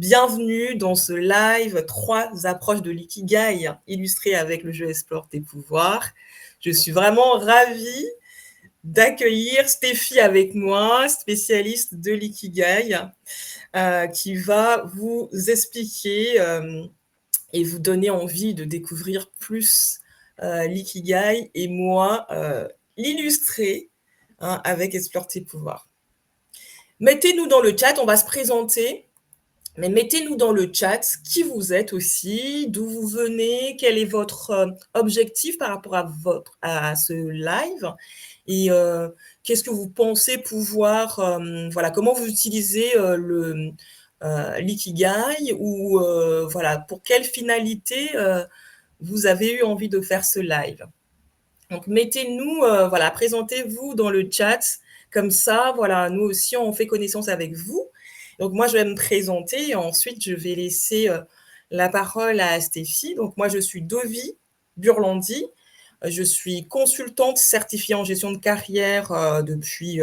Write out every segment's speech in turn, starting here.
bienvenue dans ce live 3 approches de l'ikigai illustrées avec le jeu Explore tes pouvoirs. Je suis vraiment ravie d'accueillir Stéphie avec moi, spécialiste de l'ikigai, qui va vous expliquer et vous donner envie de découvrir plus l'ikigai et moi l'illustrer avec Explore tes pouvoirs. Mettez-nous dans le chat, on va se présenter, mais mettez-nous dans le chat qui vous êtes aussi, d'où vous venez, quel est votre objectif par rapport à ce live et qu'est-ce que vous pensez pouvoir, voilà, comment vous utilisez l'ikigai ou voilà, pour quelle finalité vous avez eu envie de faire ce live. Donc, mettez-nous, voilà, présentez-vous dans le chat. Comme ça, voilà, nous aussi, on fait connaissance avec vous. Donc, moi, je vais me présenter et ensuite, je vais laisser la parole à Stéphie. Donc, moi, je suis Dovi Burlandi. Je suis consultante certifiée en gestion de carrière depuis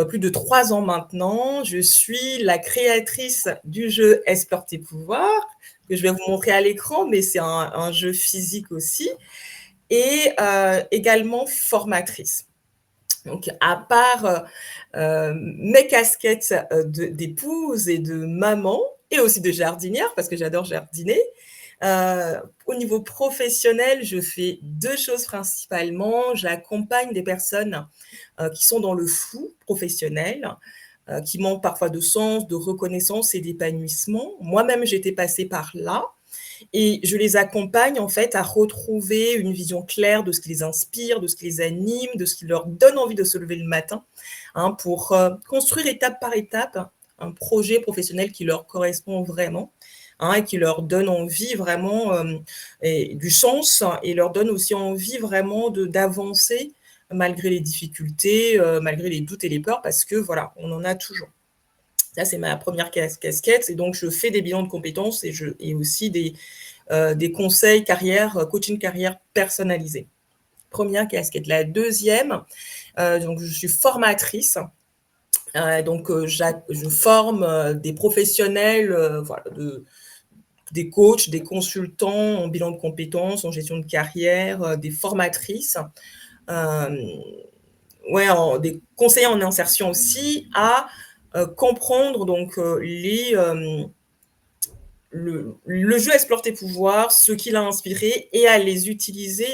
plus de 3 ans maintenant. Je suis la créatrice du jeu Explore tes pouvoirs, que je vais vous montrer à l'écran, mais c'est un jeu physique aussi, et également formatrice. Donc, à part mes casquettes d'épouse et de maman, et aussi de jardinière, parce que j'adore jardiner, au niveau professionnel, je fais 2 choses principalement. J'accompagne des personnes qui sont dans le flou professionnel, qui manquent parfois de sens, de reconnaissance et d'épanouissement. Moi-même, j'étais passée par là. Et je les accompagne en fait à retrouver une vision claire de ce qui les inspire, de ce qui les anime, de ce qui leur donne envie de se lever le matin, pour construire étape par étape un projet professionnel qui leur correspond vraiment, et qui leur donne envie vraiment et du sens, et leur donne aussi envie vraiment d'avancer malgré les difficultés, malgré les doutes et les peurs, parce que voilà, on en a toujours. Ça, c'est ma première casquette. Et donc, je fais des bilans de compétences et aussi des conseils carrière, coaching carrière personnalisé. Première casquette. La deuxième, donc, je suis formatrice. Donc, je forme des professionnels, voilà, des coachs, des consultants en bilan de compétences, en gestion de carrière, des formatrices, des conseillers en insertion aussi, à comprendre donc le jeu Explore tes pouvoirs, ce qui l'a inspiré, et à les utiliser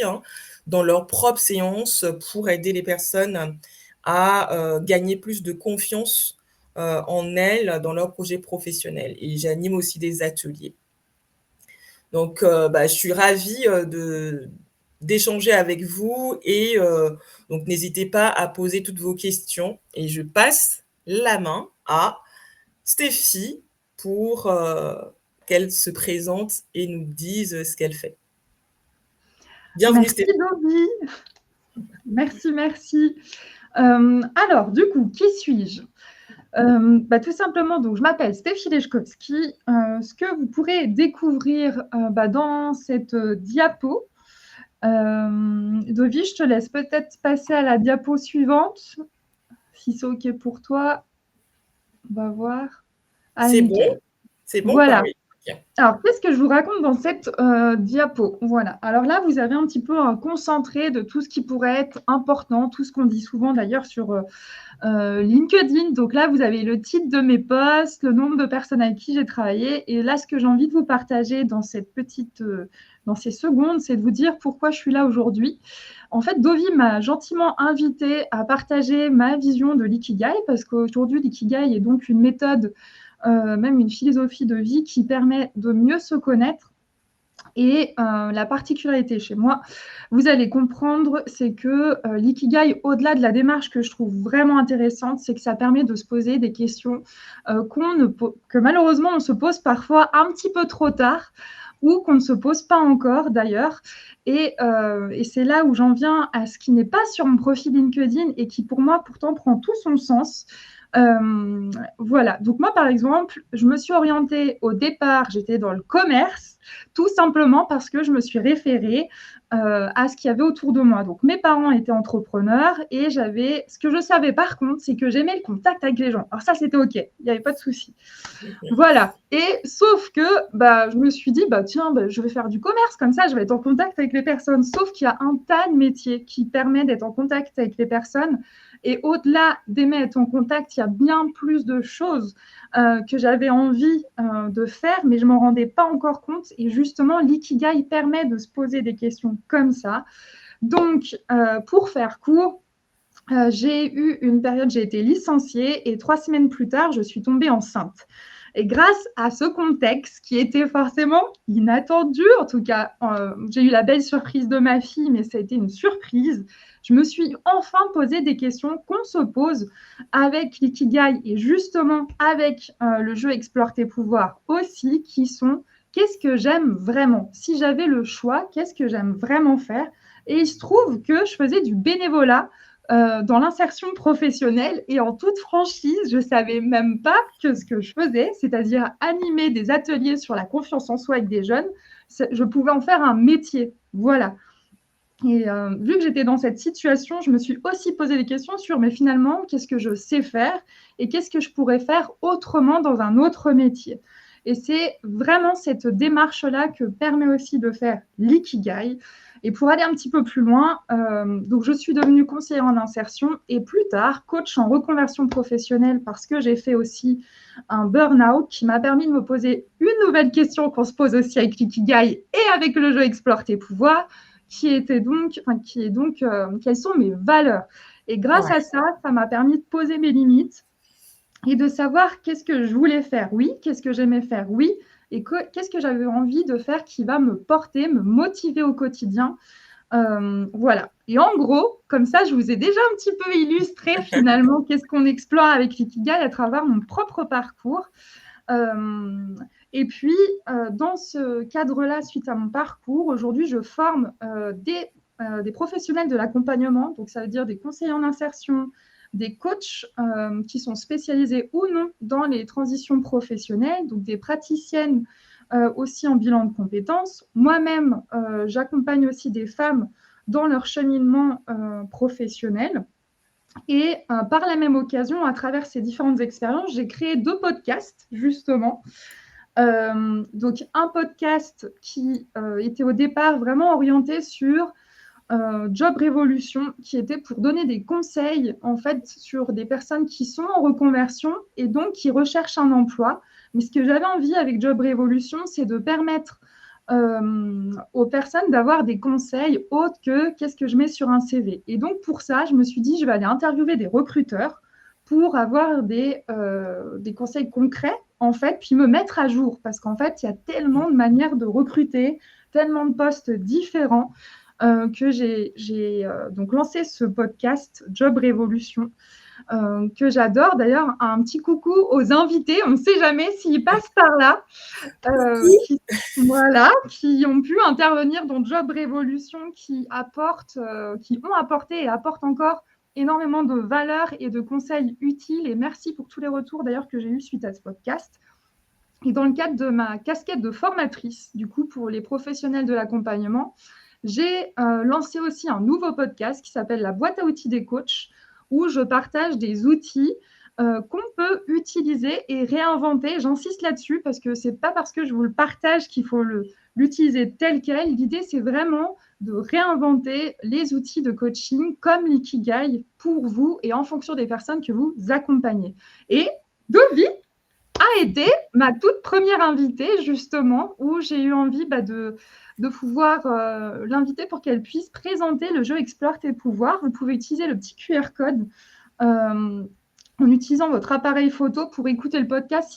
dans leurs propres séances pour aider les personnes à gagner plus de confiance en elles dans leurs projets professionnels. Et j'anime aussi des ateliers. Donc, je suis ravie d'échanger avec vous et donc n'hésitez pas à poser toutes vos questions. Et je passe la main à Stéphie pour qu'elle se présente et nous dise ce qu'elle fait. Bienvenue, merci, Stéphie. Merci, merci. Alors, du coup, qui suis-je ? Tout simplement, donc, je m'appelle Stéphie Leszkowski. Ce que vous pourrez découvrir dans cette diapo, Dovi, je te laisse peut-être passer à la diapo suivante, si c'est OK pour toi. On va voir. C'est bon. C'est bon. Voilà. Oui. Alors, qu'est-ce que je vous raconte dans cette diapo ? Voilà. Alors là, vous avez un petit peu un concentré de tout ce qui pourrait être important, tout ce qu'on dit souvent d'ailleurs sur LinkedIn. Donc là, vous avez le titre de mes posts, le nombre de personnes avec qui j'ai travaillé. Et là, ce que j'ai envie de vous partager dans dans ces secondes, c'est de vous dire pourquoi je suis là aujourd'hui. En fait, Dovi m'a gentiment invité à partager ma vision de l'ikigai, parce qu'aujourd'hui, l'ikigai est donc une méthode, même une philosophie de vie qui permet de mieux se connaître. Et la particularité chez moi, vous allez comprendre, c'est que l'ikigai, au-delà de la démarche que je trouve vraiment intéressante, c'est que ça permet de se poser des questions que malheureusement on se pose parfois un petit peu trop tard, ou qu'on ne se pose pas encore d'ailleurs. Et c'est là où j'en viens à ce qui n'est pas sur mon profil LinkedIn et qui pour moi pourtant prend tout son sens. Voilà. Donc moi, par exemple, je me suis orientée au départ, j'étais dans le commerce, tout simplement parce que je me suis référée à ce qu'il y avait autour de moi. Donc mes parents étaient entrepreneurs et j'avais... Ce que je savais par contre, c'est que j'aimais le contact avec les gens. Alors ça, c'était OK, il n'y avait pas de souci. Voilà. Et sauf que je me suis dit, tiens, je vais faire du commerce, comme ça, je vais être en contact avec les personnes. Sauf qu'il y a un tas de métiers qui permettent d'être en contact avec les personnes. Et au-delà d'aimer être en contact, il y a bien plus de choses que j'avais envie de faire, mais je ne m'en rendais pas encore compte. Et justement, l'ikigai permet de se poser des questions comme ça. Donc, pour faire court, j'ai eu une période, j'ai été licenciée et 3 semaines plus tard, je suis tombée enceinte. Et grâce à ce contexte qui était forcément inattendu, en tout cas, j'ai eu la belle surprise de ma fille, mais ça a été une surprise. Je me suis enfin posé des questions qu'on se pose avec l'ikigai et justement avec le jeu Explore tes pouvoirs aussi, qui sont qu'est-ce que j'aime vraiment? Si j'avais le choix, qu'est-ce que j'aime vraiment faire? Et il se trouve que je faisais du bénévolat dans l'insertion professionnelle et en toute franchise, je ne savais même pas que ce que je faisais, c'est-à-dire animer des ateliers sur la confiance en soi avec des jeunes, je pouvais en faire un métier. Voilà. Et vu que j'étais dans cette situation, je me suis aussi posé des questions sur, mais finalement, qu'est-ce que je sais faire et qu'est-ce que je pourrais faire autrement dans un autre métier. Et c'est vraiment cette démarche-là que permet aussi de faire l'ikigai. Et pour aller un petit peu plus loin, donc je suis devenue conseillère en insertion et plus tard coach en reconversion professionnelle parce que j'ai fait aussi un burn-out qui m'a permis de me poser une nouvelle question qu'on se pose aussi avec l'ikigai et avec le jeu Explore tes pouvoirs, quelles sont mes valeurs. Et grâce à ça, ça m'a permis de poser mes limites et de savoir qu'est-ce que je voulais faire, oui, qu'est-ce que j'aimais faire, oui, et qu'est-ce que j'avais envie de faire qui va me porter, me motiver au quotidien. Voilà. Et en gros, comme ça, je vous ai déjà un petit peu illustré finalement qu'est-ce qu'on explore avec l'ikigai à travers mon propre parcours. Et puis, dans ce cadre-là, suite à mon parcours, aujourd'hui, je forme des professionnels de l'accompagnement, donc ça veut dire des conseillers en insertion, des coachs qui sont spécialisés ou non dans les transitions professionnelles, donc des praticiennes aussi en bilan de compétences. Moi-même, j'accompagne aussi des femmes dans leur cheminement professionnel. Et par la même occasion, à travers ces différentes expériences, j'ai créé 2 podcasts, justement. Donc, un podcast qui était au départ vraiment orienté sur Job Révolution, qui était pour donner des conseils, en fait, sur des personnes qui sont en reconversion et donc qui recherchent un emploi. Mais ce que j'avais envie avec Job Révolution, c'est de permettre aux personnes d'avoir des conseils autres que qu'est-ce que je mets sur un CV. Et donc, pour ça, je me suis dit, je vais aller interviewer des recruteurs pour avoir des conseils concrets, en fait, puis me mettre à jour. Parce qu'en fait, il y a tellement de manières de recruter, tellement de postes différents que j'ai donc lancé ce podcast Job Révolution que j'adore. D'ailleurs, un petit coucou aux invités. On ne sait jamais s'ils passent par là, qui ont pu intervenir dans Job Révolution, qui ont apporté et apportent encore énormément de valeurs et de conseils utiles. Et merci pour tous les retours d'ailleurs que j'ai eus suite à ce podcast. Et dans le cadre de ma casquette de formatrice, du coup, pour les professionnels de l'accompagnement, j'ai lancé aussi un nouveau podcast qui s'appelle La boîte à outils des coachs, où je partage des outils qu'on peut utiliser et réinventer. J'insiste là-dessus parce que ce n'est pas parce que je vous le partage qu'il faut l'utiliser tel quel. L'idée, c'est vraiment de réinventer les outils de coaching comme l'ikigai pour vous et en fonction des personnes que vous accompagnez. Et Dovi a été ma toute première invitée, justement, où j'ai eu envie de pouvoir l'inviter pour qu'elle puisse présenter le jeu Explore tes pouvoirs. Vous pouvez utiliser le petit QR code en utilisant votre appareil photo pour écouter le podcast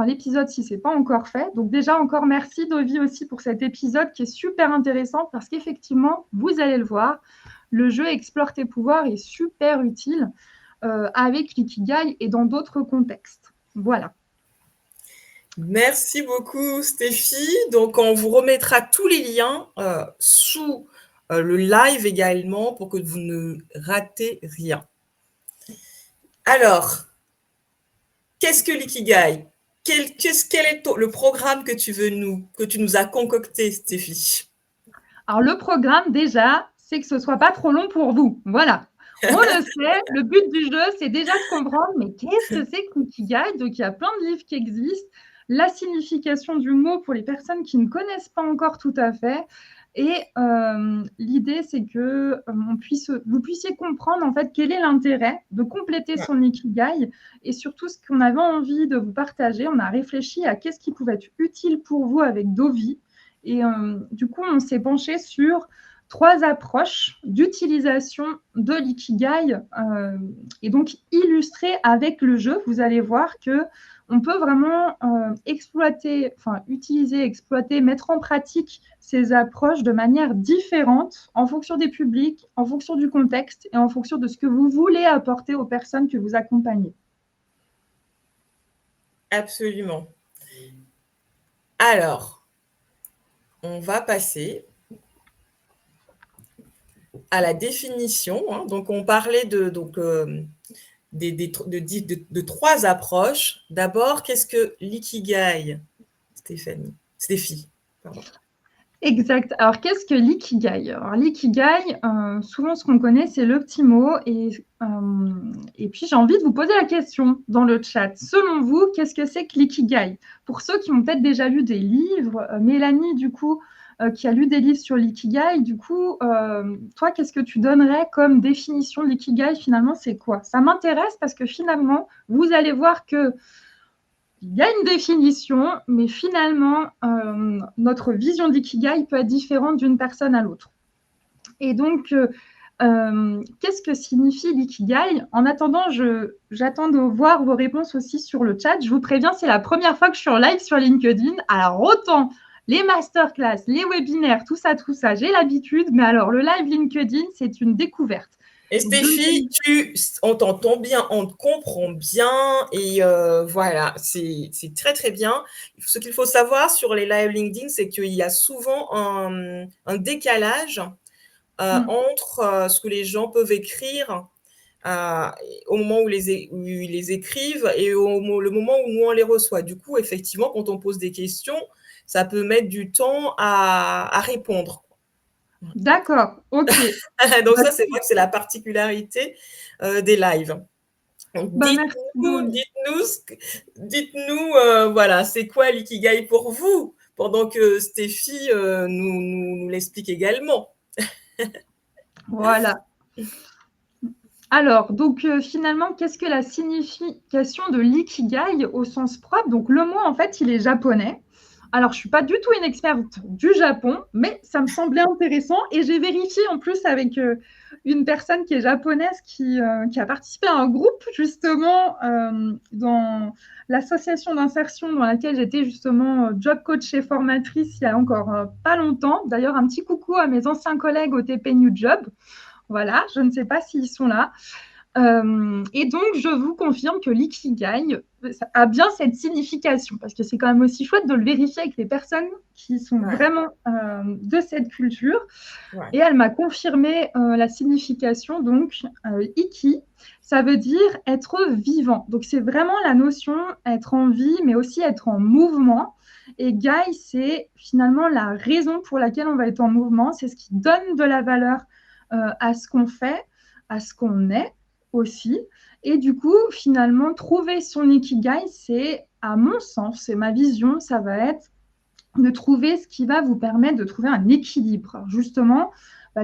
l'épisode si ce n'est pas encore fait. Donc déjà, encore merci Dovi aussi pour cet épisode qui est super intéressant parce qu'effectivement, vous allez le voir, le jeu Explore tes pouvoirs est super utile avec l'ikigai et dans d'autres contextes. Voilà. Merci beaucoup, Stéphie. Donc, on vous remettra tous les liens sous le live également pour que vous ne ratez rien. Alors, Qu'est-ce que l'ikigai? Quel est le programme que tu nous as concocté, Stéphie? Alors, le programme, déjà, c'est que ce ne soit pas trop long pour vous. Voilà. On le sait, le but du jeu, c'est déjà de comprendre, mais qu'est-ce que c'est que l'ikigai? Donc, il y a plein de livres qui existent. La signification du mot pour les personnes qui ne connaissent pas encore tout à fait. Et l'idée, c'est que vous puissiez comprendre en fait quel est l'intérêt de compléter son ikigai et surtout ce qu'on avait envie de vous partager. On a réfléchi à qu'est-ce qui pouvait être utile pour vous avec Dovi. Et du coup, on s'est penché sur 3 approches d'utilisation de l'ikigai et donc illustrées avec le jeu. Vous allez voir que on peut vraiment exploiter, mettre en pratique ces approches de manière différente en fonction des publics, en fonction du contexte et en fonction de ce que vous voulez apporter aux personnes que vous accompagnez. Absolument. Alors, on va passer à la définition. Donc, on parlait de 3 approches. D'abord, qu'est-ce que l'ikigai, Stéphie, pardon. Exact. Alors, qu'est-ce que l'ikigai? Alors, l'ikigai, souvent, ce qu'on connaît, c'est le petit mot. Et puis, j'ai envie de vous poser la question dans le chat. Selon vous, qu'est-ce que c'est que l'ikigai? Pour ceux qui ont peut-être déjà lu des livres, Mélanie, du coup, qui a lu des livres sur l'ikigai, du coup, toi, qu'est-ce que tu donnerais comme définition de l'ikigai? Finalement, c'est quoi? Ça m'intéresse parce que finalement, vous allez voir que il y a une définition, mais finalement, notre vision d'ikigai peut être différente d'une personne à l'autre. Et donc, qu'est-ce que signifie l'ikigai? En attendant, j'attends de voir vos réponses aussi sur le chat. Je vous préviens, c'est la première fois que je suis en live sur LinkedIn. Alors, autant les masterclass, les webinaires, tout ça, j'ai l'habitude. Mais alors, le live LinkedIn, c'est une découverte. Et Stéphie, on t'entend bien, on te comprend bien, et voilà, c'est très très bien. Ce qu'il faut savoir sur les live LinkedIn, c'est qu'il y a souvent un décalage entre ce que les gens peuvent écrire au moment où ils les écrivent et le moment où nous on les reçoit. Du coup, effectivement, quand on pose des questions, ça peut mettre du temps à répondre. D'accord, ok. Donc ça, c'est vrai que c'est la particularité des lives. Donc, dites-nous, voilà, c'est quoi l'ikigai pour vous, pendant que Stéphie nous l'explique également. Voilà. Alors, donc finalement, qu'est-ce que la signification de l'ikigai au sens propre? Donc le mot, en fait, il est japonais. Alors, je ne suis pas du tout une experte du Japon, mais ça me semblait intéressant et j'ai vérifié en plus avec une personne qui est japonaise qui a participé à un groupe justement dans l'association d'insertion dans laquelle j'étais justement job coach et formatrice il y a encore pas longtemps. D'ailleurs, un petit coucou à mes anciens collègues au TP New Job. Voilà, je ne sais pas s'ils sont là. Et donc, je vous confirme que l'ikigai a bien cette signification, parce que c'est quand même aussi chouette de le vérifier avec les personnes qui sont vraiment de cette culture. Ouais. Et elle m'a confirmé la signification. Donc, iki, ça veut dire être vivant. Donc, c'est vraiment la notion être en vie, mais aussi être en mouvement. Et gai, c'est finalement la raison pour laquelle on va être en mouvement. C'est ce qui donne de la valeur à ce qu'on fait, à ce qu'on est aussi. Et du coup, finalement, trouver son ikigai, c'est, à mon sens, c'est ma vision, ça va être de trouver ce qui va vous permettre de trouver un équilibre. Alors justement,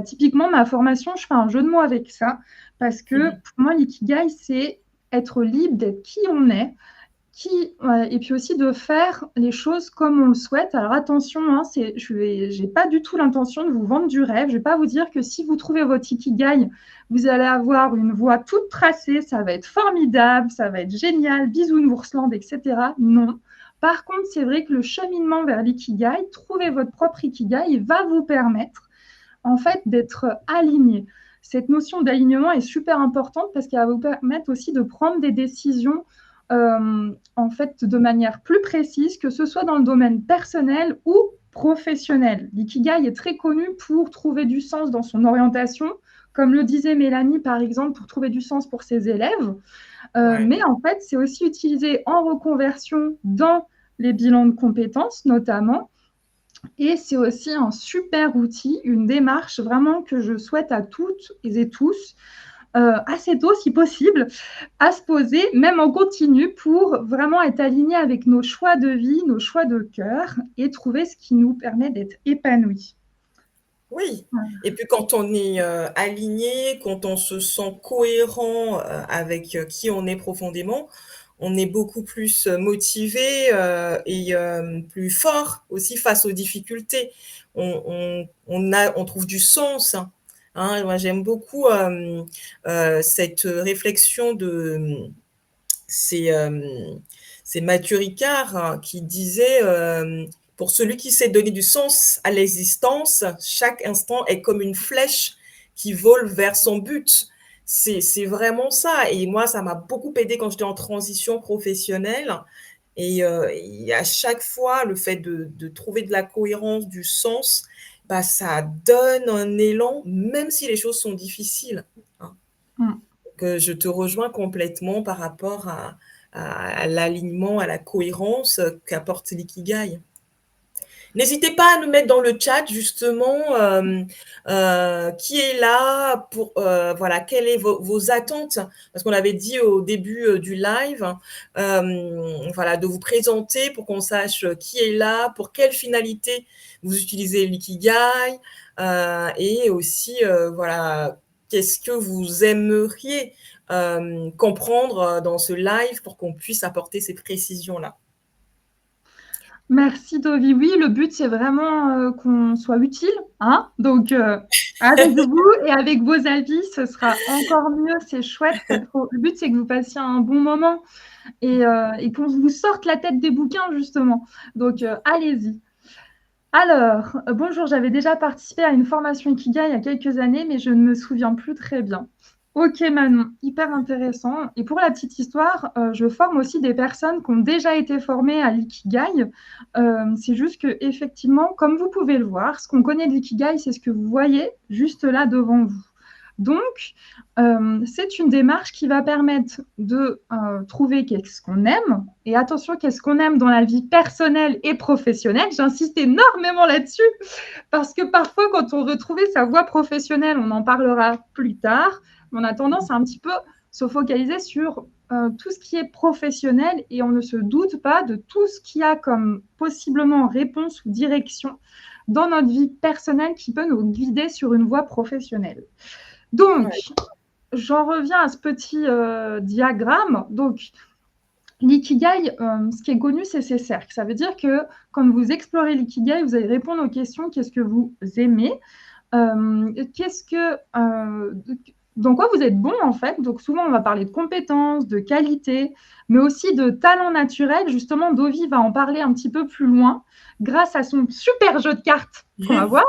typiquement, ma formation, je fais un jeu de mots avec ça, parce que pour moi, l'ikigai, c'est être libre d'être qui on est, et puis aussi de faire les choses comme on le souhaite. Alors attention, je n'ai pas du tout l'intention de vous vendre du rêve. Je ne vais pas vous dire que si vous trouvez votre ikigai, vous allez avoir une voie toute tracée, ça va être formidable, ça va être génial, bisounoursland, etc. Non. Par contre, c'est vrai que le cheminement vers l'ikigai, trouver votre propre ikigai, va vous permettre en fait d'être aligné. Cette notion d'alignement est super importante parce qu'elle va vous permettre aussi de prendre des décisions en fait, de manière plus précise, que ce soit dans le domaine personnel ou professionnel. L'ikigai est très connu pour trouver du sens dans son orientation comme le disait Mélanie, par exemple, pour trouver du sens pour ses élèves. Ouais. Mais en fait, c'est aussi utilisé en reconversion dans les bilans de compétences, notamment. Et c'est aussi un super outil, une démarche vraiment que je souhaite à toutes et tous, assez tôt si possible, à se poser, même en continu, pour vraiment être aligné avec nos choix de vie, nos choix de cœur et trouver ce qui nous permet d'être épanouis. Oui, et puis quand on est, aligné, quand on se sent cohérent, avec, qui on est profondément, on est beaucoup plus, motivé, et plus fort aussi face aux difficultés. On trouve du sens, hein. Moi j'aime beaucoup, cette réflexion de, c'est, c'est Mathieu Ricard, hein, qui disait, pour celui qui sait donner du sens à l'existence, chaque instant est comme une flèche qui vole vers son but. C'est vraiment ça. Et moi, ça m'a beaucoup aidé quand j'étais en transition professionnelle. Et à chaque fois, le fait de trouver de la cohérence, du sens, bah, ça donne un élan, même si les choses sont difficiles, hein. Mm. Que je te rejoins complètement par rapport à l'alignement, à la cohérence qu'apporte l'ikigai. N'hésitez pas à nous mettre dans le chat justement qui est là pour voilà quelles est vos attentes, parce qu'on avait dit au début du live voilà de vous présenter pour qu'on sache qui est là, pour quelle finalité vous utilisez l'ikigai et aussi voilà qu'est-ce que vous aimeriez comprendre dans ce live pour qu'on puisse apporter ces précisions là. Merci Dovi. Oui, le but, c'est vraiment qu'on soit utile, hein. Donc, avec vous et avec vos avis, ce sera encore mieux. C'est chouette. Le but, c'est que vous passiez un bon moment et qu'on vous sorte la tête des bouquins, justement. Donc, allez-y. Alors, bonjour, j'avais déjà participé à une formation Ikigai il y a quelques années, mais je ne me souviens plus très bien. Ok Manon, hyper intéressant. Et pour la petite histoire, je forme aussi des personnes qui ont déjà été formées à l'ikigai. C'est juste que effectivement, comme vous pouvez le voir, ce qu'on connaît de l'ikigai, c'est ce que vous voyez juste là devant vous. Donc, c'est une démarche qui va permettre de trouver qu'est-ce qu'on aime. Et attention, qu'est-ce qu'on aime dans la vie personnelle et professionnelle. J'insiste énormément là-dessus parce que parfois, quand on veut trouver sa voie professionnelle, on en parlera plus tard. On a tendance à un petit peu se focaliser sur tout ce qui est professionnel et on ne se doute pas de tout ce qu'il y a comme possiblement réponse ou direction dans notre vie personnelle qui peut nous guider sur une voie professionnelle. Donc, Ouais. j'en reviens à ce petit diagramme. Donc, l'ikigai, ce qui est connu, c'est ces cercles. Ça veut dire que quand vous explorez l'ikigai, vous allez répondre aux questions qu'est-ce que vous aimez, qu'est-ce que, dans quoi vous êtes bon en fait. Donc souvent, on va parler de compétences, de qualité, mais aussi de talent naturel. Justement, Dovi va en parler un petit peu plus loin grâce à son super jeu de cartes qu'on va voir.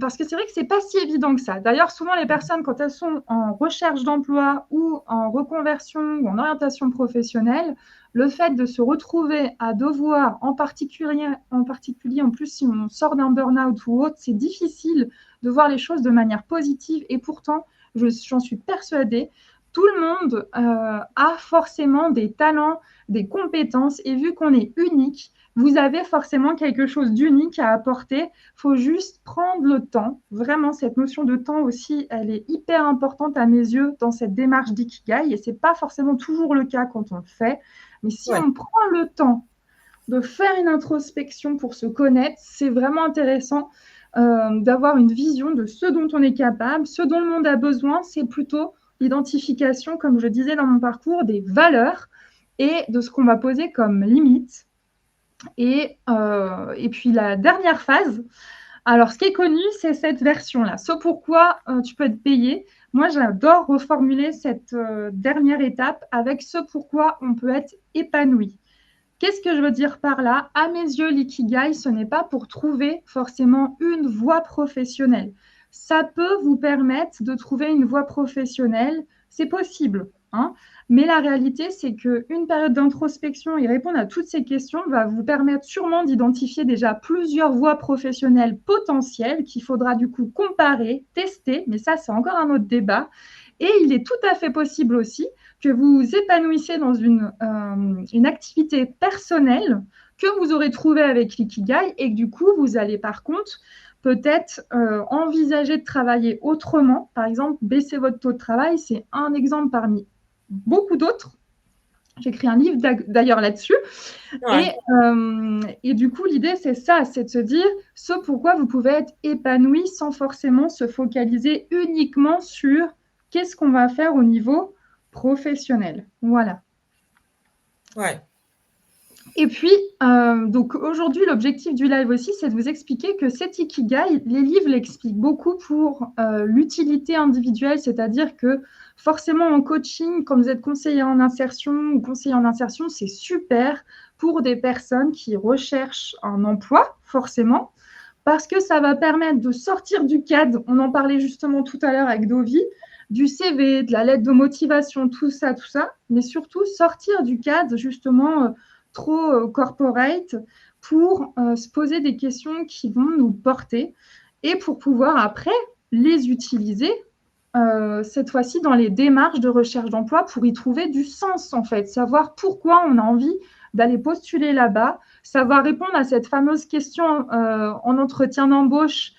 Parce que c'est vrai que c'est pas si évident que ça. D'ailleurs, souvent les personnes, quand elles sont en recherche d'emploi ou en reconversion ou en orientation professionnelle, le fait de se retrouver à devoir, en particulier en plus si on sort d'un burn-out ou autre, c'est difficile de voir les choses de manière positive. Et pourtant, j'en suis persuadée, tout le monde a forcément des talents, des compétences. Et vu qu'on est unique, vous avez forcément quelque chose d'unique à apporter. Il faut juste prendre le temps. Vraiment, cette notion de temps aussi, elle est hyper importante à mes yeux dans cette démarche d'ikigai. Et ce n'est pas forcément toujours le cas quand on le fait. Mais si Ouais. on prend le temps de faire une introspection pour se connaître, c'est vraiment intéressant d'avoir une vision de ce dont on est capable. Ce dont le monde a besoin, c'est plutôt l'identification, comme je disais dans mon parcours, des valeurs et de ce qu'on va poser comme limite. Et puis la dernière phase, alors ce qui est connu, c'est cette version-là. Ce pourquoi tu peux être payé. Moi, j'adore reformuler cette dernière étape avec ce pourquoi on peut être épanoui. Qu'est-ce que je veux dire par là? À mes yeux, l'ikigai, ce n'est pas pour trouver forcément une voie professionnelle. Ça peut vous permettre de trouver une voie professionnelle, c'est possible. hein. Mais la réalité, c'est qu'une période d'introspection et répondre à toutes ces questions va vous permettre sûrement d'identifier déjà plusieurs voies professionnelles potentielles qu'il faudra du coup comparer, tester, mais ça, c'est encore un autre débat. Et il est tout à fait possible aussi que vous vous épanouissez dans une activité personnelle que vous aurez trouvée avec l'Ikigai et que du coup, vous allez par contre peut-être envisager de travailler autrement. Par exemple, baisser votre taux de travail, c'est un exemple parmi beaucoup d'autres. J'ai écrit un livre d'ailleurs là-dessus. Ouais. Et du coup, l'idée, c'est ça, c'est de se dire ce pourquoi vous pouvez être épanoui sans forcément se focaliser uniquement sur qu'est-ce qu'on va faire au niveau professionnel. Voilà. Ouais. Et puis, donc aujourd'hui, l'objectif du live aussi, c'est de vous expliquer que cet Ikigai, les livres l'expliquent beaucoup pour l'utilité individuelle, c'est-à-dire que forcément en coaching, quand vous êtes conseiller en insertion ou conseiller en insertion, c'est super pour des personnes qui recherchent un emploi, forcément, parce que ça va permettre de sortir du cadre, on en parlait justement tout à l'heure avec Dovi, du CV, de la lettre de motivation, tout ça, mais surtout sortir du cadre justement trop corporate pour se poser des questions qui vont nous porter et pour pouvoir après les utiliser cette fois-ci dans les démarches de recherche d'emploi pour y trouver du sens en fait, savoir pourquoi on a envie d'aller postuler là-bas, savoir répondre à cette fameuse question en entretien d'embauche.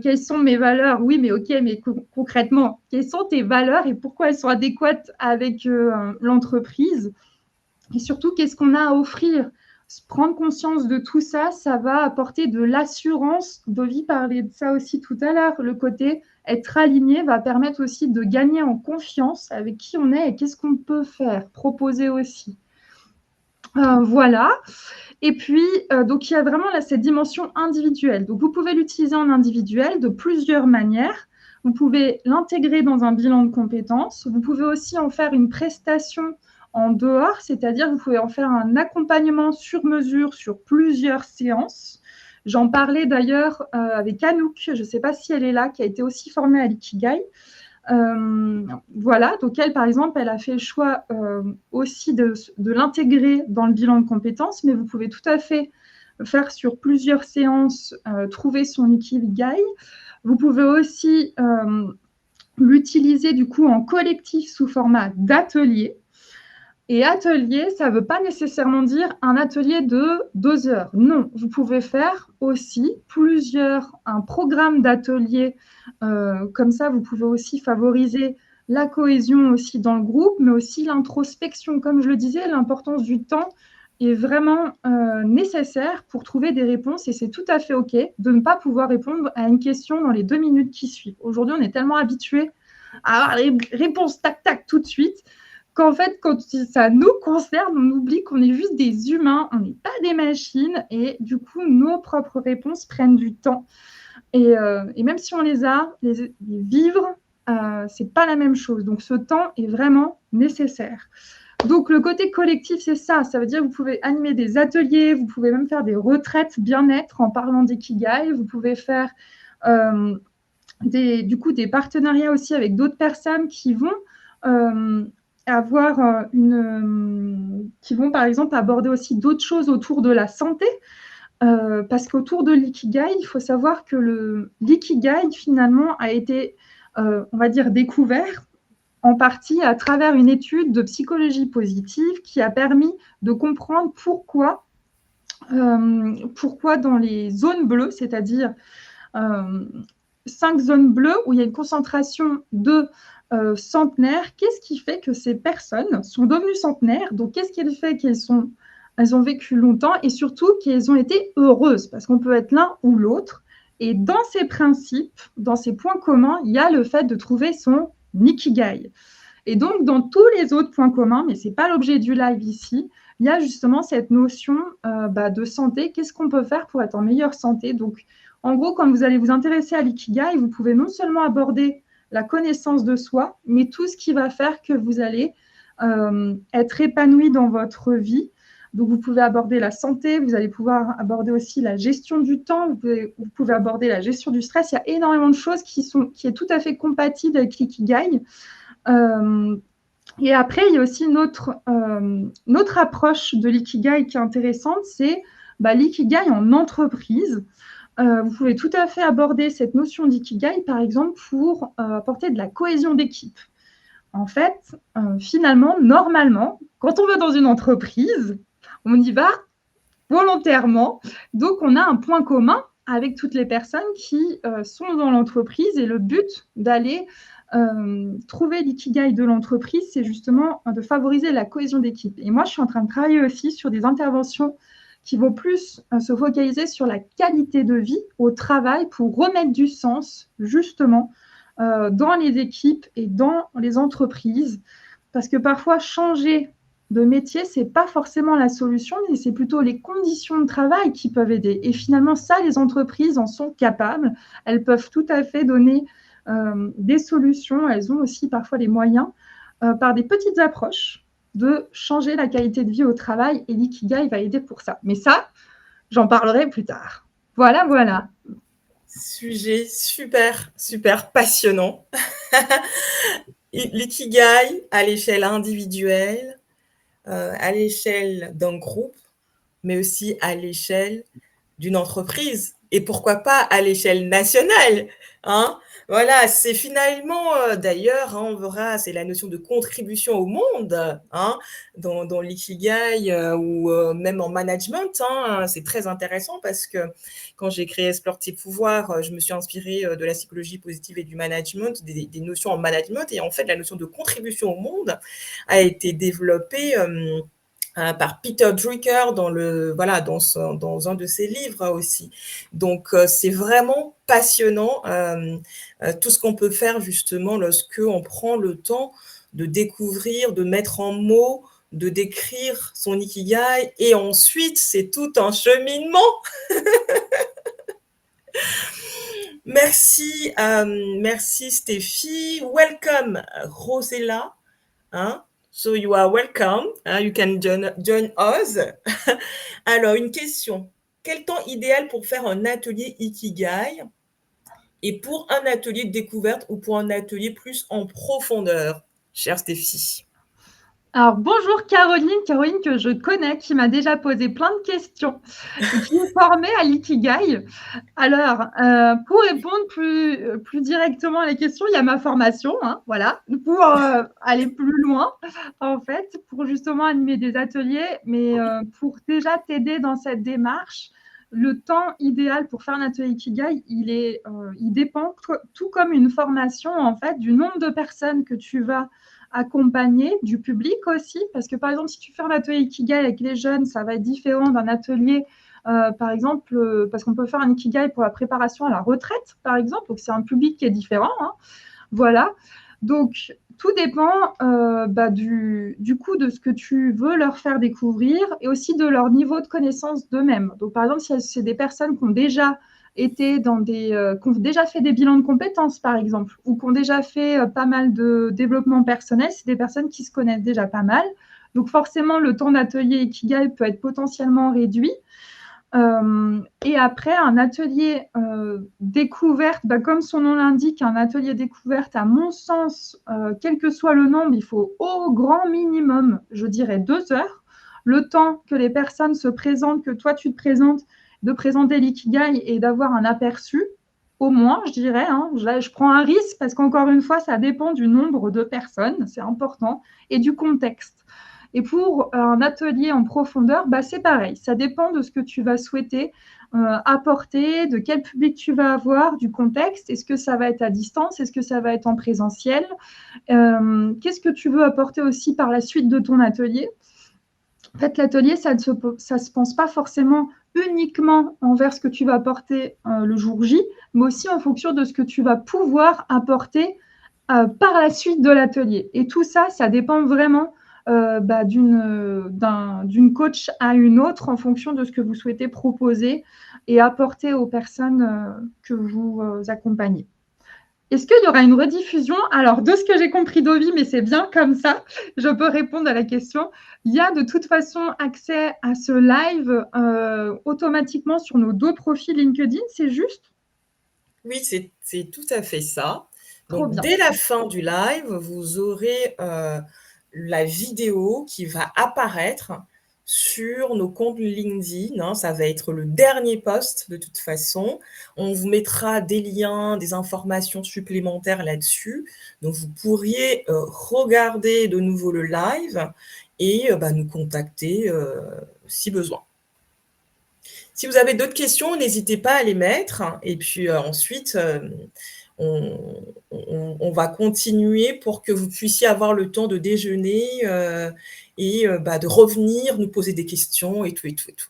Quelles sont mes valeurs? Oui, mais ok, mais concrètement, quelles sont tes valeurs et pourquoi elles sont adéquates avec l'entreprise? Et surtout, qu'est-ce qu'on a à offrir? Prendre conscience de tout ça, ça va apporter de l'assurance. Dovi parlait de ça aussi tout à l'heure. Le côté être aligné va permettre aussi de gagner en confiance avec qui on est et qu'est-ce qu'on peut faire, proposer aussi. Voilà. Et puis, donc, il y a vraiment là, cette dimension individuelle. Donc, vous pouvez l'utiliser en individuel de plusieurs manières. Vous pouvez l'intégrer dans un bilan de compétences. Vous pouvez aussi en faire une prestation en dehors, c'est-à-dire vous pouvez en faire un accompagnement sur mesure sur plusieurs séances. J'en parlais d'ailleurs avec Anouk, je ne sais pas si elle est là, qui a été aussi formée à l'Ikigai. Voilà, donc elle, par exemple, elle a fait le choix aussi de l'intégrer dans le bilan de compétences, mais vous pouvez tout à fait faire sur plusieurs séances, trouver son Ikigai. Vous pouvez aussi l'utiliser du coup en collectif sous format d'atelier. Et atelier, ça ne veut pas nécessairement dire un atelier de 2 heures. Non, vous pouvez faire aussi un programme d'atelier. Comme ça, vous pouvez aussi favoriser la cohésion aussi dans le groupe, mais aussi l'introspection. Comme je le disais, l'importance du temps est vraiment nécessaire pour trouver des réponses et c'est tout à fait OK de ne pas pouvoir répondre à une question dans les 2 minutes qui suivent. Aujourd'hui, on est tellement habitué à avoir les réponses tac, tac, tout de suite qu'en fait, quand ça nous concerne, on oublie qu'on est juste des humains, on n'est pas des machines, et du coup, nos propres réponses prennent du temps. Et même si on les a, les vivre, c'est pas la même chose. Donc, ce temps est vraiment nécessaire. Donc, le côté collectif, c'est ça. Ça veut dire que vous pouvez animer des ateliers, vous pouvez même faire des retraites bien-être en parlant d'ikigai, vous pouvez faire du coup des partenariats aussi avec d'autres personnes qui vont qui vont par exemple aborder aussi d'autres choses autour de la santé, parce qu'autour de l'ikigai, il faut savoir que l'ikigai finalement a été, on va dire, découvert en partie à travers une étude de psychologie positive qui a permis de comprendre pourquoi dans les zones bleues, c'est-à-dire 5 zones bleues où il y a une concentration de centenaires, qu'est-ce qui fait que ces personnes sont devenues centenaires? Donc, qu'est-ce qui fait qu'elles ont vécu longtemps et surtout qu'elles ont été heureuses? Parce qu'on peut être l'un ou l'autre. Et dans ces principes, dans ces points communs, il y a le fait de trouver son Ikigai. Et donc, dans tous les autres points communs, mais ce n'est pas l'objet du live ici, il y a justement cette notion de santé. Qu'est-ce qu'on peut faire pour être en meilleure santé? Donc, en gros, quand vous allez vous intéresser à l'ikigai, vous pouvez non seulement aborder la connaissance de soi, mais tout ce qui va faire que vous allez être épanoui dans votre vie. Donc, vous pouvez aborder la santé, vous allez pouvoir aborder aussi la gestion du temps, vous pouvez aborder la gestion du stress. Il y a énormément de choses qui est tout à fait compatible avec l'ikigai. Et après, il y a aussi notre approche de l'ikigai qui est intéressante, c'est l'ikigai en entreprise. Vous pouvez tout à fait aborder cette notion d'ikigai, par exemple, pour apporter de la cohésion d'équipe. En fait, finalement, normalement, quand on va dans une entreprise, on y va volontairement. Donc, on a un point commun avec toutes les personnes qui sont dans l'entreprise et le but d'aller trouver l'ikigai de l'entreprise, c'est justement de favoriser la cohésion d'équipe. Et moi, je suis en train de travailler aussi sur des interventions qui vont plus se focaliser sur la qualité de vie au travail pour remettre du sens, justement, dans les équipes et dans les entreprises. Parce que parfois, changer de métier, c'est pas forcément la solution, mais c'est plutôt les conditions de travail qui peuvent aider. Et finalement, ça, les entreprises en sont capables. Elles peuvent tout à fait donner des solutions. Elles ont aussi parfois les moyens, par des petites approches, de changer la qualité de vie au travail. Et l'ikigai va aider pour ça. Mais ça, j'en parlerai plus tard. Voilà, voilà. Sujet super, super passionnant. L'ikigai à l'échelle individuelle, à l'échelle d'un groupe, mais aussi à l'échelle d'une entreprise. Et pourquoi pas à l'échelle nationale, hein. Voilà, c'est finalement, d'ailleurs, hein, on verra, c'est la notion de contribution au monde, hein, dans l'ikigai ou même en management. Hein, c'est très intéressant parce que quand j'ai créé Explore tes pouvoirs, je me suis inspirée de la psychologie positive et du management, des notions en management. Et en fait, la notion de contribution au monde a été développée par Peter Drucker dans un de ses livres aussi. Donc c'est vraiment passionnant tout ce qu'on peut faire justement lorsque on prend le temps de découvrir, de mettre en mots, de décrire son ikigai, et ensuite c'est tout un cheminement. Merci Stéphie, welcome Rosella, hein? So you are welcome, you can join us. Alors, une question. Quel temps idéal pour faire un atelier Ikigai et pour un atelier de découverte ou pour un atelier plus en profondeur, chère Stéphie? Alors, bonjour Caroline que je connais, qui m'a déjà posé plein de questions et qui est formée à l'ikigai. Alors, pour répondre plus directement à la question, il y a ma formation, hein, voilà, pour aller plus loin, en fait, pour justement animer des ateliers, mais pour déjà t'aider dans cette démarche, le temps idéal pour faire un atelier ikigai, il dépend, tout comme une formation, en fait, du nombre de personnes que tu vas accompagner, du public aussi, parce que par exemple, si tu fais un atelier ikigai avec les jeunes, ça va être différent d'un atelier par exemple, parce qu'on peut faire un ikigai pour la préparation à la retraite, par exemple, donc c'est un public qui est différent, hein. Voilà. Donc, tout dépend du coup de ce que tu veux leur faire découvrir et aussi de leur niveau de connaissance d'eux-mêmes. Donc, par exemple, si c'est des personnes qui ont déjà été qui ont déjà fait des bilans de compétences, par exemple, ou qui ont déjà fait pas mal de développement personnel, c'est des personnes qui se connaissent déjà pas mal. Donc, forcément, le temps d'atelier ikigai peut être potentiellement réduit. Et après, un atelier découverte, comme son nom l'indique, un atelier découverte, à mon sens, quel que soit le nombre, il faut au grand minimum, je dirais 2 heures, le temps que les personnes se présentent, que toi tu te présentes, de présenter l'ikigai et d'avoir un aperçu, au moins, je dirais. Hein, je prends un risque parce qu'encore une fois, ça dépend du nombre de personnes, c'est important, et du contexte. Et pour un atelier en profondeur, c'est pareil. Ça dépend de ce que tu vas souhaiter apporter, de quel public tu vas avoir, du contexte. Est-ce que ça va être à distance? Est-ce que ça va être en présentiel? Qu'est-ce que tu veux apporter aussi par la suite de ton atelier? En fait, l'atelier, ça ne se pense pas forcément uniquement envers ce que tu vas apporter le jour J, mais aussi en fonction de ce que tu vas pouvoir apporter par la suite de l'atelier. Et tout ça, ça dépend vraiment d'une coach à une autre en fonction de ce que vous souhaitez proposer et apporter aux personnes que vous accompagnez. Est-ce qu'il y aura une rediffusion? Alors, de ce que j'ai compris d'Ovi, mais c'est bien comme ça, je peux répondre à la question. Il y a de toute façon accès à ce live automatiquement sur nos 2 profils LinkedIn, c'est juste? Oui, c'est tout à fait ça. Trop Donc, bien. dès la fin du live, vous aurez la vidéo qui va apparaître sur nos comptes LinkedIn, hein. Ça va être le dernier post de toute façon. On vous mettra des liens, des informations supplémentaires là-dessus. Donc vous pourriez, regarder de nouveau le live et nous contacter, si besoin. Si vous avez d'autres questions, n'hésitez pas à les mettre et puis, ensuite, on va continuer pour que vous puissiez avoir le temps de déjeuner, et de revenir nous poser des questions et tout, et tout, et tout.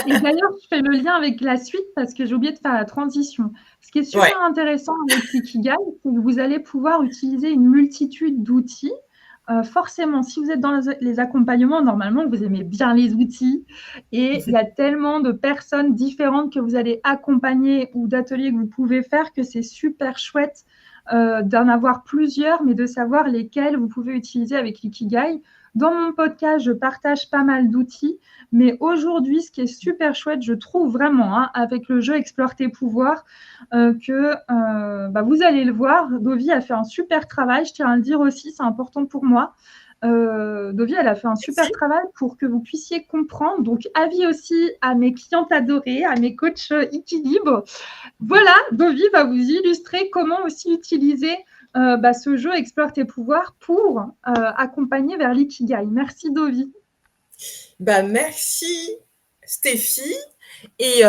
Et d'ailleurs, je fais le lien avec la suite parce que j'ai oublié de faire la transition. Ce qui est Ouais. super intéressant avec l'ikigai, c'est que vous allez pouvoir utiliser une multitude d'outils. Forcément, si vous êtes dans les accompagnements, normalement, vous aimez bien les outils et il y a tellement de personnes différentes que vous allez accompagner ou d'ateliers que vous pouvez faire que c'est super chouette d'en avoir plusieurs, mais de savoir lesquels vous pouvez utiliser avec l'ikigai. Dans mon podcast, je partage pas mal d'outils, mais aujourd'hui, ce qui est super chouette, je trouve vraiment, hein, avec le jeu Explore tes pouvoirs, vous allez le voir, Dovi a fait un super travail, je tiens à le dire aussi, c'est important pour moi. Dovi, elle a fait un super travail pour que vous puissiez comprendre. Donc, avis aussi à mes clientes adorées, à mes coachs Ikilibre. Voilà, Dovi va vous illustrer comment aussi utiliser ce jeu Explore tes pouvoirs pour accompagner vers l'ikigai. Merci, Dovi. Merci Stéphie et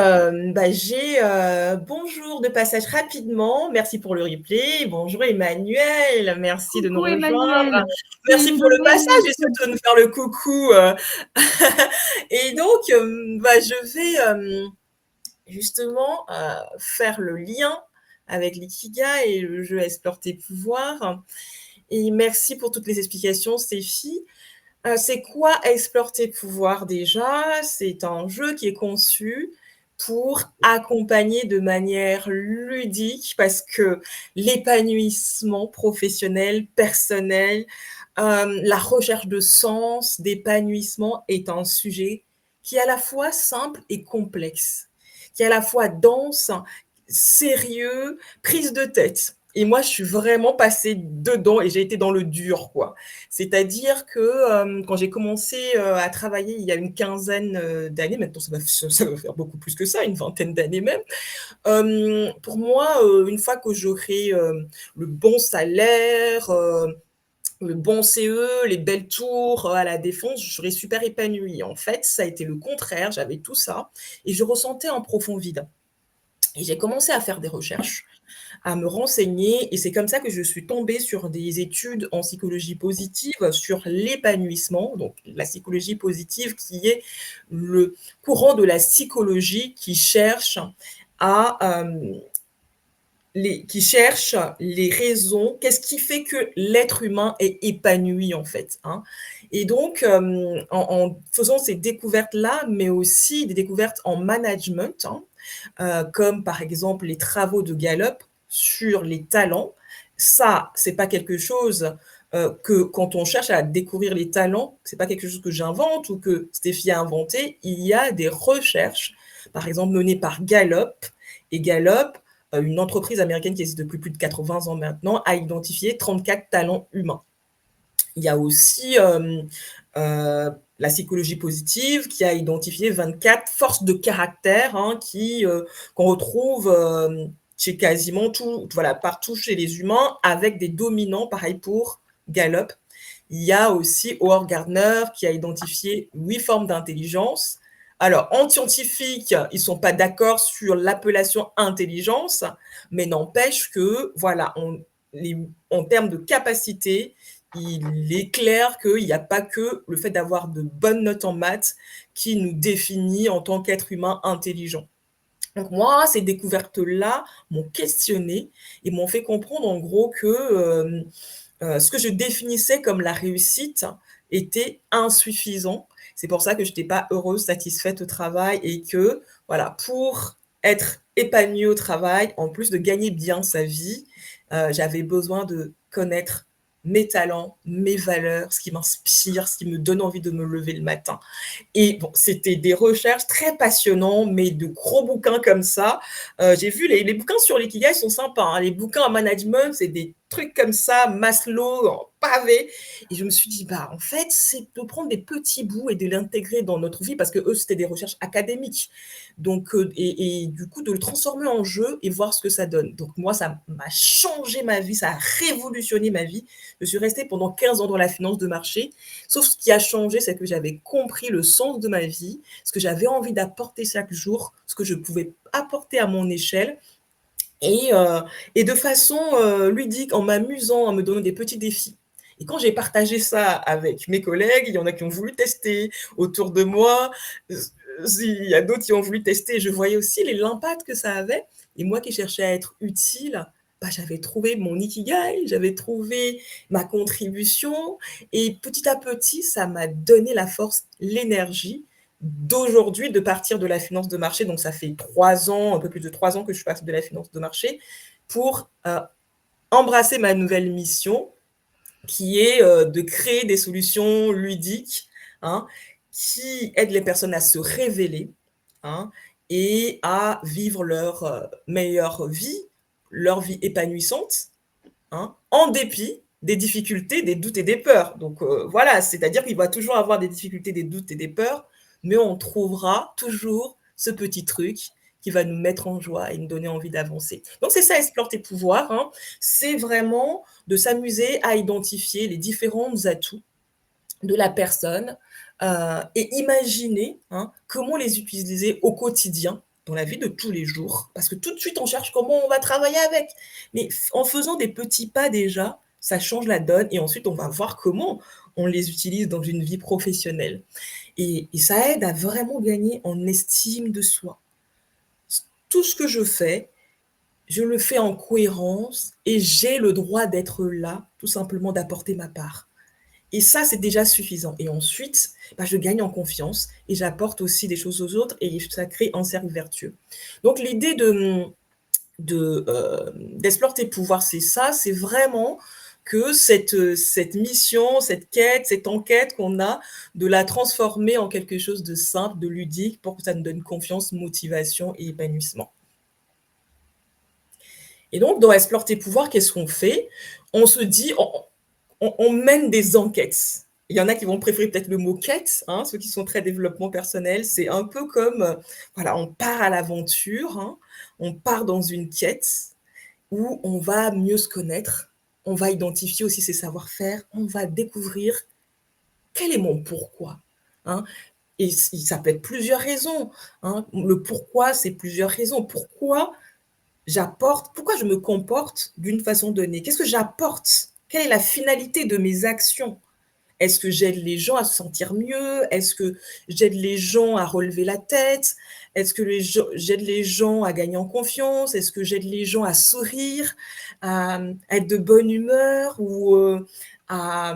j'ai bonjour de passage rapidement. Merci pour le replay. Bonjour Emmanuel, merci de nous Coucou rejoindre. Emmanuel. Merci pour le passage et surtout de nous faire le coucou. Et donc, je vais justement faire le lien avec l'ikigai et le jeu Explore tes pouvoirs. Et merci pour toutes les explications, Stéphie. C'est quoi Explore tes pouvoirs déjà? C'est un jeu qui est conçu pour accompagner de manière ludique parce que l'épanouissement professionnel, personnel, la recherche de sens, d'épanouissement est un sujet qui est à la fois simple et complexe, qui est à la fois dense, sérieux, prise de tête. Et moi, je suis vraiment passée dedans et j'ai été dans le dur, quoi. C'est-à-dire que quand j'ai commencé à travailler il y a une quinzaine d'années, maintenant ça va faire beaucoup plus que ça, une vingtaine d'années même, pour moi, une fois que j'aurai le bon salaire, le bon CE, les belles tours à la Défense, je serais super épanouie. En fait, ça a été le contraire, j'avais tout ça et je ressentais un profond vide. Et j'ai commencé à faire des recherches, à me renseigner et c'est comme ça que je suis tombée sur des études en psychologie positive sur l'épanouissement, donc la psychologie positive qui est le courant de la psychologie qui cherche à les raisons, qu'est-ce qui fait que l'être humain est épanoui en fait, hein. Et donc, en faisant ces découvertes-là, mais aussi des découvertes en management, hein, comme par exemple les travaux de Gallup sur les talents. Ça, c'est pas quelque chose que quand on cherche à découvrir les talents, c'est pas quelque chose que j'invente ou que Stéphie a inventé. Il y a des recherches, par exemple menées par Gallup. Et Gallup, une entreprise américaine qui existe depuis plus de 80 ans maintenant, a identifié 34 talents humains. Il y a aussi la psychologie positive qui a identifié 24 forces de caractère, hein, qu'on retrouve chez quasiment partout chez les humains, avec des dominants, pareil pour Gallup. Il y a aussi Howard Gardner qui a identifié 8 formes d'intelligence. Alors, en scientifique, ils ne sont pas d'accord sur l'appellation intelligence, mais n'empêche que, voilà, en termes de capacité, il est clair qu'il n'y a pas que le fait d'avoir de bonnes notes en maths qui nous définit en tant qu'être humain intelligent. Donc moi, ces découvertes-là m'ont questionné et m'ont fait comprendre en gros que ce que je définissais comme la réussite était insuffisant. C'est pour ça que je n'étais pas heureuse, satisfaite au travail et que, voilà, pour être épanouie au travail, en plus de gagner bien sa vie, j'avais besoin de connaître mes talents, mes valeurs, ce qui m'inspire, ce qui me donne envie de me lever le matin. Et bon, c'était des recherches très passionnantes, mais de gros bouquins comme ça. J'ai vu les bouquins sur l'ikigai sont sympas, hein. Les bouquins en management, c'est des truc comme ça, Maslow, en pavé. Et je me suis dit, bah, en fait, c'est de prendre des petits bouts et de l'intégrer dans notre vie, parce que eux, c'était des recherches académiques. Donc, et du coup, de le transformer en jeu et voir ce que ça donne. Donc, moi, ça m'a changé ma vie, ça a révolutionné ma vie. Je suis restée pendant 15 ans dans la finance de marché. Sauf ce qui a changé, c'est que j'avais compris le sens de ma vie, ce que j'avais envie d'apporter chaque jour, ce que je pouvais apporter à mon échelle. Et, euh, et de façon ludique, en m'amusant, en me donnant des petits défis. Et quand j'ai partagé ça avec mes collègues, il y en a qui ont voulu tester autour de moi, il y a d'autres qui ont voulu tester, je voyais aussi l'impact que ça avait. Et moi qui cherchais à être utile, bah, j'avais trouvé mon ikigai, j'avais trouvé ma contribution, et petit à petit, ça m'a donné la force, l'énergie d'aujourd'hui de partir de la finance de marché. Donc, ça fait 3 ans, un peu plus de 3 ans que je passe de la finance de marché pour embrasser ma nouvelle mission qui est de créer des solutions ludiques, hein, qui aident les personnes à se révéler, hein, et à vivre leur meilleure vie, leur vie épanouissante, hein, en dépit des difficultés, des doutes et des peurs. Donc voilà, c'est-à-dire qu'il va toujours avoir des difficultés, des doutes et des peurs, mais on trouvera toujours ce petit truc qui va nous mettre en joie et nous donner envie d'avancer. Donc c'est ça, explore tes pouvoirs, hein. C'est vraiment de s'amuser à identifier les différents atouts de la personne et imaginer, hein, comment les utiliser au quotidien, dans la vie de tous les jours, parce que tout de suite on cherche comment on va travailler avec. Mais en faisant des petits pas déjà, ça change la donne et ensuite on va voir comment on les utilise dans une vie professionnelle. Et ça aide à vraiment gagner en estime de soi. Tout ce que je le fais en cohérence et j'ai le droit d'être là, tout simplement d'apporter ma part. Et ça, c'est déjà suffisant. Et ensuite, bah, je gagne en confiance et j'apporte aussi des choses aux autres et ça crée un cercle vertueux. Donc l'idée d'explorer tes pouvoirs, c'est ça, c'est vraiment que cette mission, cette quête, cette enquête qu'on a, de la transformer en quelque chose de simple, de ludique, pour que ça nous donne confiance, motivation et épanouissement. Et donc, dans Explore tes pouvoirs, qu'est-ce qu'on fait? On se dit, on mène des enquêtes. Il y en a qui vont préférer peut-être le mot quête, hein, ceux qui sont très développement personnel. C'est un peu comme, voilà, on part à l'aventure, hein, on part dans une quête où on va mieux se connaître, on va identifier aussi ses savoir-faire, on va découvrir quel est mon pourquoi, hein. Et ça peut être plusieurs raisons, hein. Le pourquoi, c'est plusieurs raisons. Pourquoi pourquoi je me comporte d'une façon donnée? Qu'est-ce que j'apporte? Quelle est la finalité de mes actions? Est-ce que j'aide les gens à se sentir mieux? Est-ce que j'aide les gens à relever la tête? Est-ce que j'aide les gens à gagner en confiance? Est-ce que j'aide les gens à sourire, à être de bonne humeur ou à,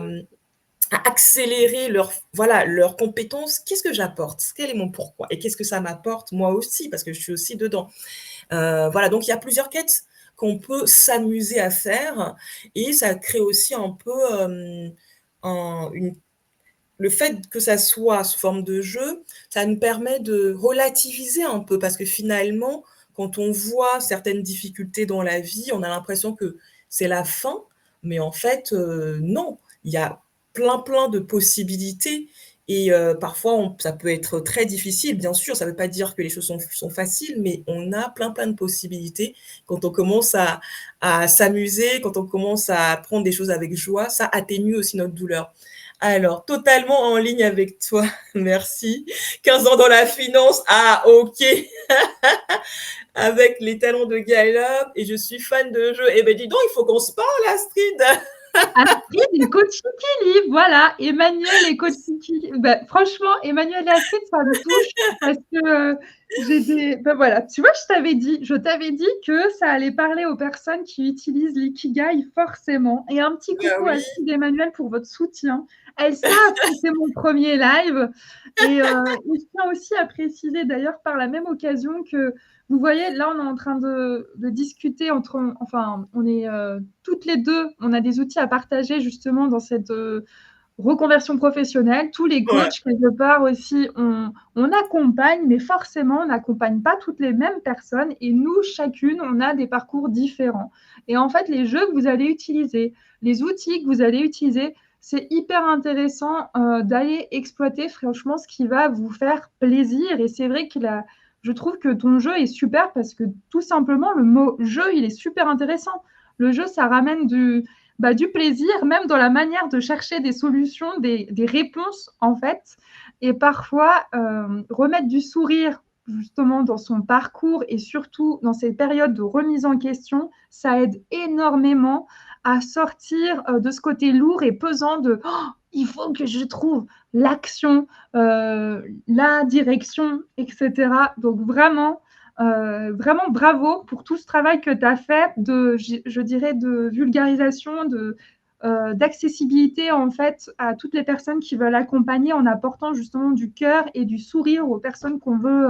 à accélérer leurs compétences? Qu'est-ce que j'apporte? Quel est mon pourquoi? Et qu'est-ce que ça m'apporte moi aussi? Parce que je suis aussi dedans. Voilà, donc il y a plusieurs quêtes qu'on peut s'amuser à faire et ça crée aussi un peu le fait que ça soit sous forme de jeu, ça nous permet de relativiser un peu parce que finalement, quand on voit certaines difficultés dans la vie, on a l'impression que c'est la fin, mais en fait, non, il y a plein de possibilités et parfois ça peut être très difficile, bien sûr, ça ne veut pas dire que les choses sont faciles, mais on a plein de possibilités quand on commence à s'amuser, quand on commence à prendre des choses avec joie, ça atténue aussi notre douleur. Alors, totalement en ligne avec toi, merci. 15 ans dans la finance, ah ok, avec les talents de Gallup, et je suis fan de jeux. Eh ben dis donc, il faut qu'on se parle, Astrid. Astrid et Coach Kili, voilà, Emmanuel et Coach Kili. Bah, franchement, Emmanuel et Astrid, ça me touche parce que j'ai des. Ben voilà, tu vois, je t'avais dit que ça allait parler aux personnes qui utilisent l'ikigai forcément. Et un petit Ah coucou à oui. Astrid et Emmanuel pour votre soutien. Elles savent que c'est mon premier live. Et je tiens aussi à préciser d'ailleurs par la même occasion que vous voyez, là, on est en train de discuter enfin, on est toutes les deux, on a des outils à partager justement dans cette reconversion professionnelle, tous les Ouais. coachs, quelque part aussi, on accompagne, mais forcément, on n'accompagne pas toutes les mêmes personnes et nous, chacune, on a des parcours différents. Et en fait, les jeux que vous allez utiliser, les outils que vous allez utiliser, c'est hyper intéressant d'aller exploiter franchement ce qui va vous faire plaisir. Et c'est vrai je trouve que ton jeu est super parce que tout simplement, le mot jeu, il est super intéressant. Le jeu, ça ramène du plaisir, même dans la manière de chercher des solutions, des réponses, en fait. Et parfois, remettre du sourire, justement, dans son parcours et surtout dans ces périodes de remise en question, ça aide énormément à sortir de ce côté lourd et pesant de oh, il faut que je trouve l'action, la direction, etc. Donc vraiment bravo pour tout ce travail que tu as fait je dirais, de vulgarisation, d'accessibilité en fait à toutes les personnes qui veulent accompagner en apportant justement du cœur et du sourire aux personnes qu'on veut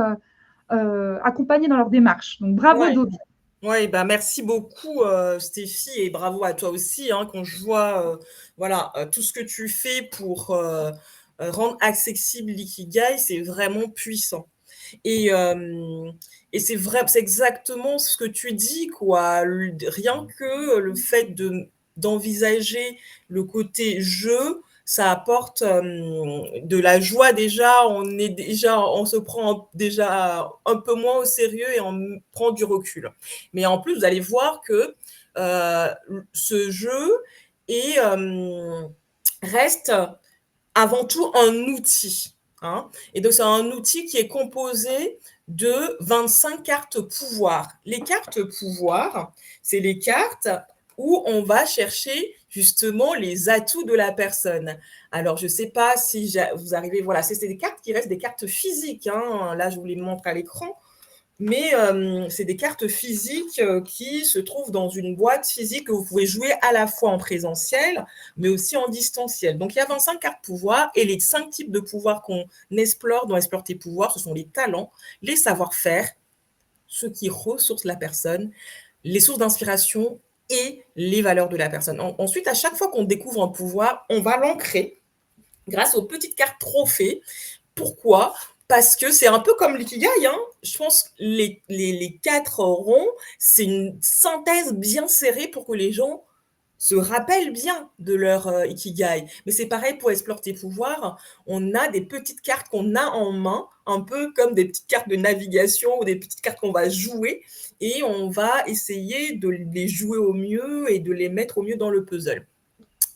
accompagner dans leur démarche. Donc bravo Ouais. Dobby. Ouais, bah merci beaucoup, Stéphie, et bravo à toi aussi, hein, quand je vois, voilà, tout ce que tu fais pour rendre accessible l'ikigai, c'est vraiment puissant. Et, et c'est vrai, c'est exactement ce que tu dis, quoi. Rien que le fait d'envisager le côté jeu, ça apporte de la joie déjà. On se prend déjà un peu moins au sérieux et on prend du recul. Mais en plus, vous allez voir que euh, ce jeu est, reste avant tout un outil. Hein. Et donc, c'est un outil qui est composé de 25 cartes pouvoir. Les cartes pouvoir, c'est les cartes où on va chercher justement les atouts de la personne. Alors, je ne sais pas si vous arrivez, voilà, c'est des cartes qui restent des cartes physiques. Hein. Là, je vous les montre à l'écran. Mais c'est des cartes physiques qui se trouvent dans une boîte physique que vous pouvez jouer à la fois en présentiel, mais aussi en distanciel. Donc, il y a 25 cartes pouvoir et les 5 types de pouvoirs qu'on explore dans Explore tes pouvoirs, ce sont les talents, les savoir-faire, ce qui ressource la personne, les sources d'inspiration et les valeurs de la personne. Ensuite, à chaque fois qu'on découvre un pouvoir, on va l'ancrer grâce aux petites cartes trophées. Pourquoi? Parce que c'est un peu comme l'ikigai. Hein. Je pense que les 4 ronds, c'est une synthèse bien serrée pour que les gens se rappellent bien de leur ikigai. Mais c'est pareil pour Explore tes pouvoirs. On a des petites cartes qu'on a en main, un peu comme des petites cartes de navigation ou des petites cartes qu'on va jouer. Et on va essayer de les jouer au mieux et de les mettre au mieux dans le puzzle.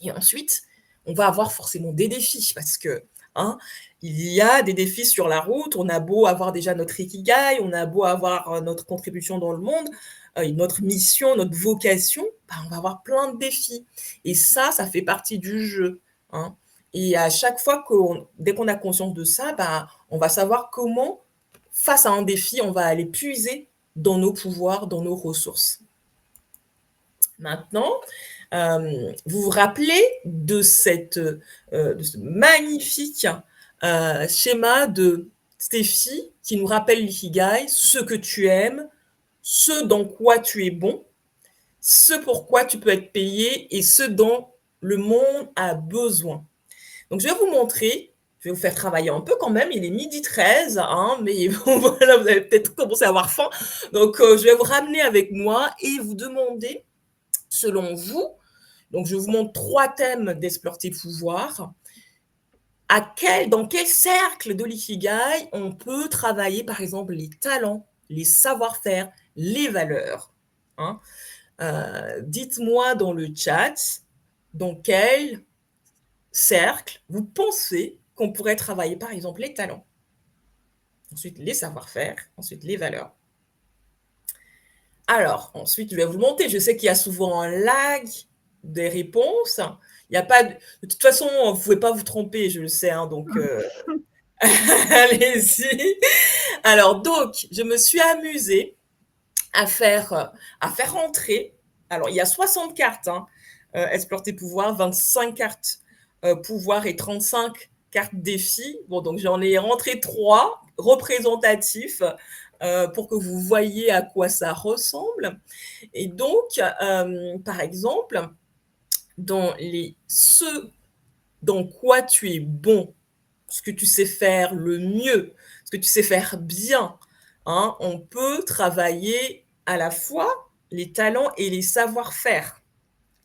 Et ensuite, on va avoir forcément des défis parce que hein, il y a des défis sur la route. On a beau avoir déjà notre ikigai, on a beau avoir notre contribution dans le monde, notre mission, notre vocation, bah, on va avoir plein de défis. Et ça fait partie du jeu. Hein. Et à chaque fois dès qu'on a conscience de ça, bah, on va savoir comment, face à un défi, on va aller puiser dans nos pouvoirs, dans nos ressources. Maintenant, vous vous rappelez de ce magnifique schéma de Stéphie qui nous rappelle l'ikigai, ce que tu aimes, ce dans quoi tu es bon, ce pourquoi tu peux être payé et ce dont le monde a besoin. Donc, je vais vous montrer, je vais vous faire travailler un peu quand même, il est 12h13, hein, mais bon, voilà, vous avez peut-être commencé à avoir faim. Donc, je vais vous ramener avec moi et vous demander, selon vous, donc je vous montre 3 thèmes d'Explore tes pouvoirs. Dans quel cercle de l'ikigai on peut travailler, par exemple, les talents, les savoir-faire, les valeurs. Hein. Dites-moi dans le chat dans quel cercle vous pensez qu'on pourrait travailler, par exemple, les talents. Ensuite, les savoir-faire. Ensuite, les valeurs. Alors, ensuite, je vais vous le montrer. Je sais qu'il y a souvent un lag des réponses. Il y a pas de toute façon, vous ne pouvez pas vous tromper, je le sais. Hein, donc, allez-y. Alors, donc, je me suis amusée à faire rentrer. Alors, il y a 60 cartes. Hein, Explore tes pouvoirs, 25 cartes pouvoir et 35 cartes défis. Bon, donc j'en ai rentré 3 représentatifs pour que vous voyez à quoi ça ressemble. Et donc, par exemple, dans ceux dans quoi tu es bon, ce que tu sais faire le mieux, ce que tu sais faire bien, hein. On peut travailler à la fois les talents et les savoir-faire,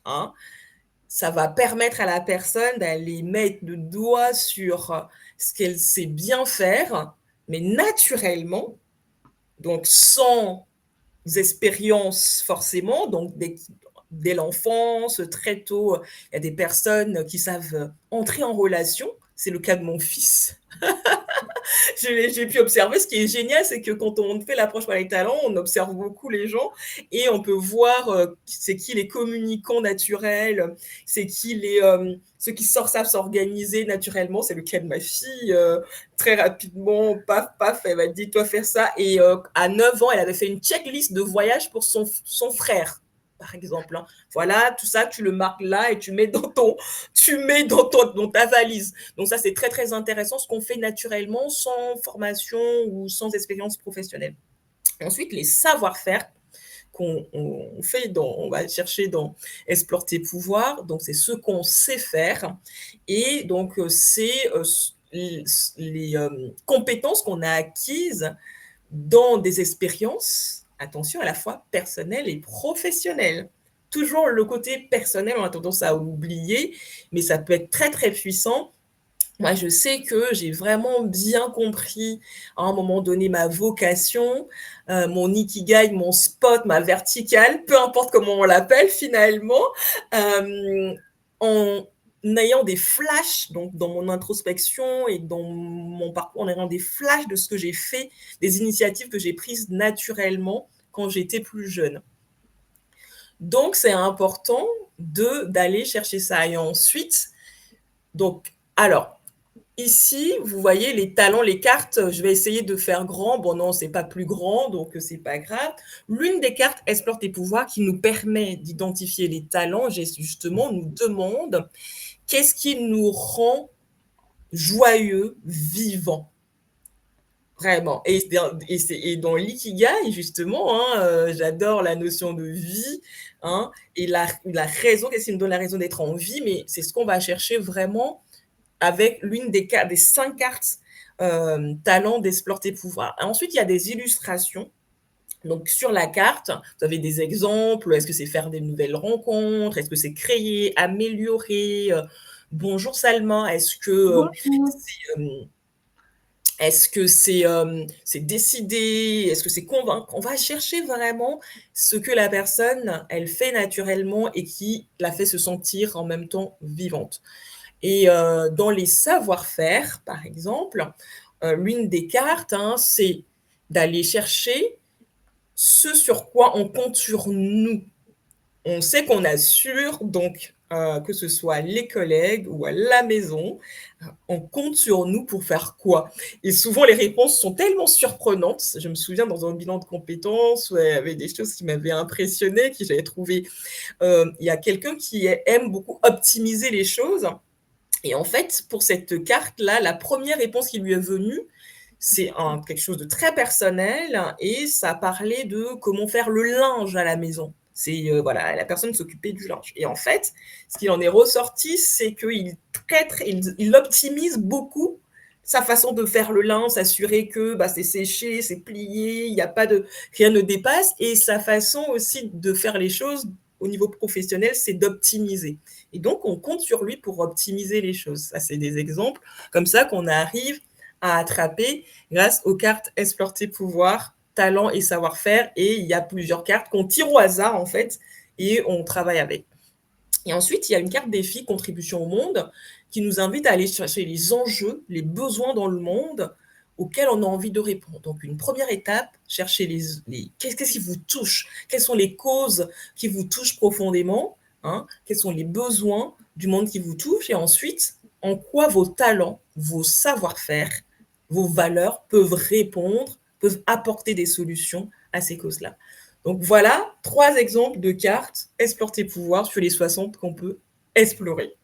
hein. Ça va permettre à la personne d'aller mettre le doigt sur ce qu'elle sait bien faire, mais naturellement, donc sans expériences forcément, donc dès l'enfance, très tôt, il y a des personnes qui savent entrer en relation. C'est le cas de mon fils. J'ai pu observer. Ce qui est génial, c'est que quand on fait l'approche par les talents, on observe beaucoup les gens et on peut voir c'est qui les communicants naturels, c'est qui ceux qui savent s'organiser naturellement. C'est le cas de ma fille. Très rapidement, paf, paf, elle m'a dit, toi faire ça. Et à 9 ans, elle avait fait une checklist de voyage pour son frère, par exemple, hein. Voilà, tout ça, tu le marques là et tu mets dans ta valise. Donc ça, c'est très, très intéressant, ce qu'on fait naturellement, sans formation ou sans expérience professionnelle. Ensuite, les savoir-faire on va chercher dans Explore tes pouvoirs. Donc, c'est ce qu'on sait faire. Et donc, c'est les compétences qu'on a acquises dans des expériences, attention, à la fois personnelles et professionnelles. Toujours le côté personnel, on a tendance à oublier, mais ça peut être très, très puissant. Moi, je sais que j'ai vraiment bien compris à un moment donné ma vocation, mon ikigai, mon spot, ma verticale, peu importe comment on l'appelle finalement, en ayant des flashs, donc dans mon introspection et dans mon parcours, en ayant des flashs de ce que j'ai fait, des initiatives que j'ai prises naturellement quand j'étais plus jeune. Donc, c'est important d'aller chercher ça. Et ensuite, donc, alors, ici, vous voyez les talents, les cartes, je vais essayer de faire grand. Bon, non, c'est pas plus grand, donc c'est pas grave. L'une des cartes Explore tes pouvoirs qui nous permet d'identifier les talents, justement, nous demande qu'est-ce qui nous rend joyeux, vivant. Vraiment. Et dans l'ikigai, justement, hein, j'adore la notion de vie, hein, et la raison, qu'est-ce qui nous donne la raison d'être en vie, mais c'est ce qu'on va chercher vraiment avec l'une des 5 cartes talents d'Explore tes pouvoirs. Ensuite, il y a des illustrations. Donc, sur la carte, vous avez des exemples. Est-ce que c'est faire des nouvelles rencontres? Est-ce que c'est créer, améliorer? Bonjour Salma, Bonjour. est-ce que c'est décider? Est-ce que c'est convaincre? On va chercher vraiment ce que la personne, elle fait naturellement et qui la fait se sentir en même temps vivante. Et dans les savoir-faire, par exemple, l'une des cartes, hein, c'est d'aller chercher ce sur quoi on compte sur nous. On sait qu'on assure, donc que ce soit les collègues ou à la maison, on compte sur nous pour faire quoi? Et souvent, les réponses sont tellement surprenantes. Je me souviens dans un bilan de compétences, où il y avait des choses qui m'avaient impressionnée, que j'avais trouvé. Il y a quelqu'un qui aime beaucoup optimiser les choses. Et en fait, pour cette carte-là, la première réponse qui lui est venue, c'est quelque chose de très personnel et ça parlait de comment faire le linge à la maison. C'est voilà, la personne s'occupait du linge. Et en fait, ce qui en est ressorti, c'est il optimise beaucoup sa façon de faire le linge, s'assurer que c'est séché, c'est plié, il y a pas de rien ne dépasse. Et sa façon aussi de faire les choses au niveau professionnel, c'est d'optimiser. Et donc, on compte sur lui pour optimiser les choses. Ça, c'est des exemples comme ça qu'on arrive à attraper grâce aux cartes Explore tes pouvoirs, talent et savoir-faire. Et il y a plusieurs cartes qu'on tire au hasard, en fait, et on travaille avec. Et ensuite, il y a une carte défi, contribution au monde, qui nous invite à aller chercher les enjeux, les besoins dans le monde auxquels on a envie de répondre. Donc, une première étape, chercher qu'est-ce qui vous touche? Quelles sont les causes qui vous touchent profondément, hein? Quels sont les besoins du monde qui vous touchent? Et ensuite, en quoi vos talents, vos savoir-faire, vos valeurs peuvent répondre, peuvent apporter des solutions à ces causes-là. Donc voilà 3 exemples de cartes Explore tes pouvoirs sur les 60 qu'on peut explorer.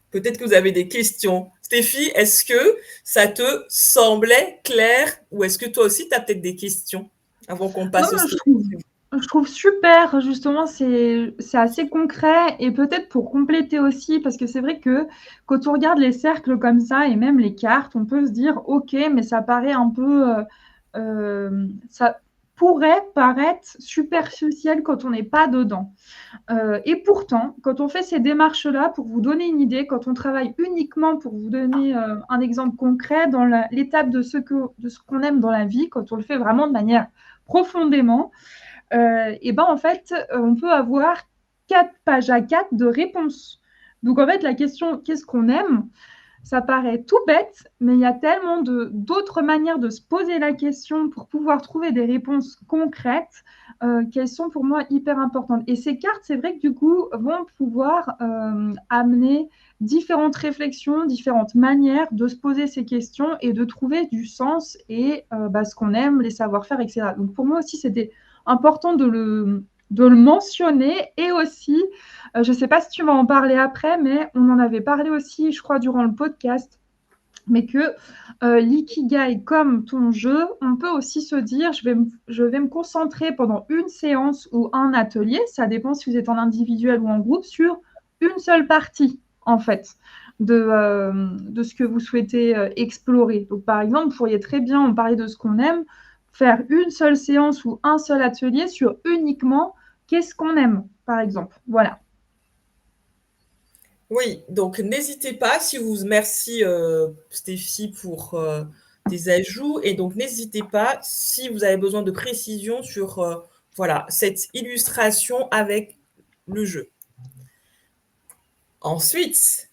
Peut-être que vous avez des questions. Stéphie, est-ce que ça te semblait clair ou est-ce que toi aussi, tu as peut-être des questions avant qu'on Non, passe au non, slide? Je trouve super, justement, c'est assez concret et peut-être pour compléter aussi, parce que c'est vrai que quand on regarde les cercles comme ça et même les cartes, on peut se dire, OK, mais ça paraît un peu, ça pourrait paraître superficiel quand on n'est pas dedans. Et pourtant, quand on fait ces démarches-là, pour vous donner une idée, quand on travaille uniquement, pour vous donner un exemple concret, dans l'étape de ce qu'on aime dans la vie, quand on le fait vraiment de manière profondément, et ben en fait, on peut avoir 4 pages à 4 de réponses. Donc en fait, la question qu'est-ce qu'on aime? Ça paraît tout bête, mais il y a tellement d'autres manières de se poser la question pour pouvoir trouver des réponses concrètes qu'elles sont pour moi hyper importantes. Et ces cartes, c'est vrai que du coup, vont pouvoir amener différentes réflexions, différentes manières de se poser ces questions et de trouver du sens et ce qu'on aime, les savoir-faire, etc. Donc pour moi aussi, c'était important de le mentionner et aussi je ne sais pas si tu vas en parler après, mais on en avait parlé aussi, je crois, durant le podcast, mais que l'ikigai, comme ton jeu, on peut aussi se dire, je vais me concentrer pendant une séance ou un atelier, ça dépend si vous êtes en individuel ou en groupe, sur une seule partie, en fait, de ce que vous souhaitez explorer. Donc, par exemple, vous pourriez très bien en parler de ce qu'on aime, faire une seule séance ou un seul atelier sur uniquement qu'est-ce qu'on aime, par exemple. Voilà. Oui, donc n'hésitez pas si vous merci, Stéphie pour, tes ajouts et donc n'hésitez pas si vous avez besoin de précisions sur, voilà, cette illustration avec le jeu. Ensuite,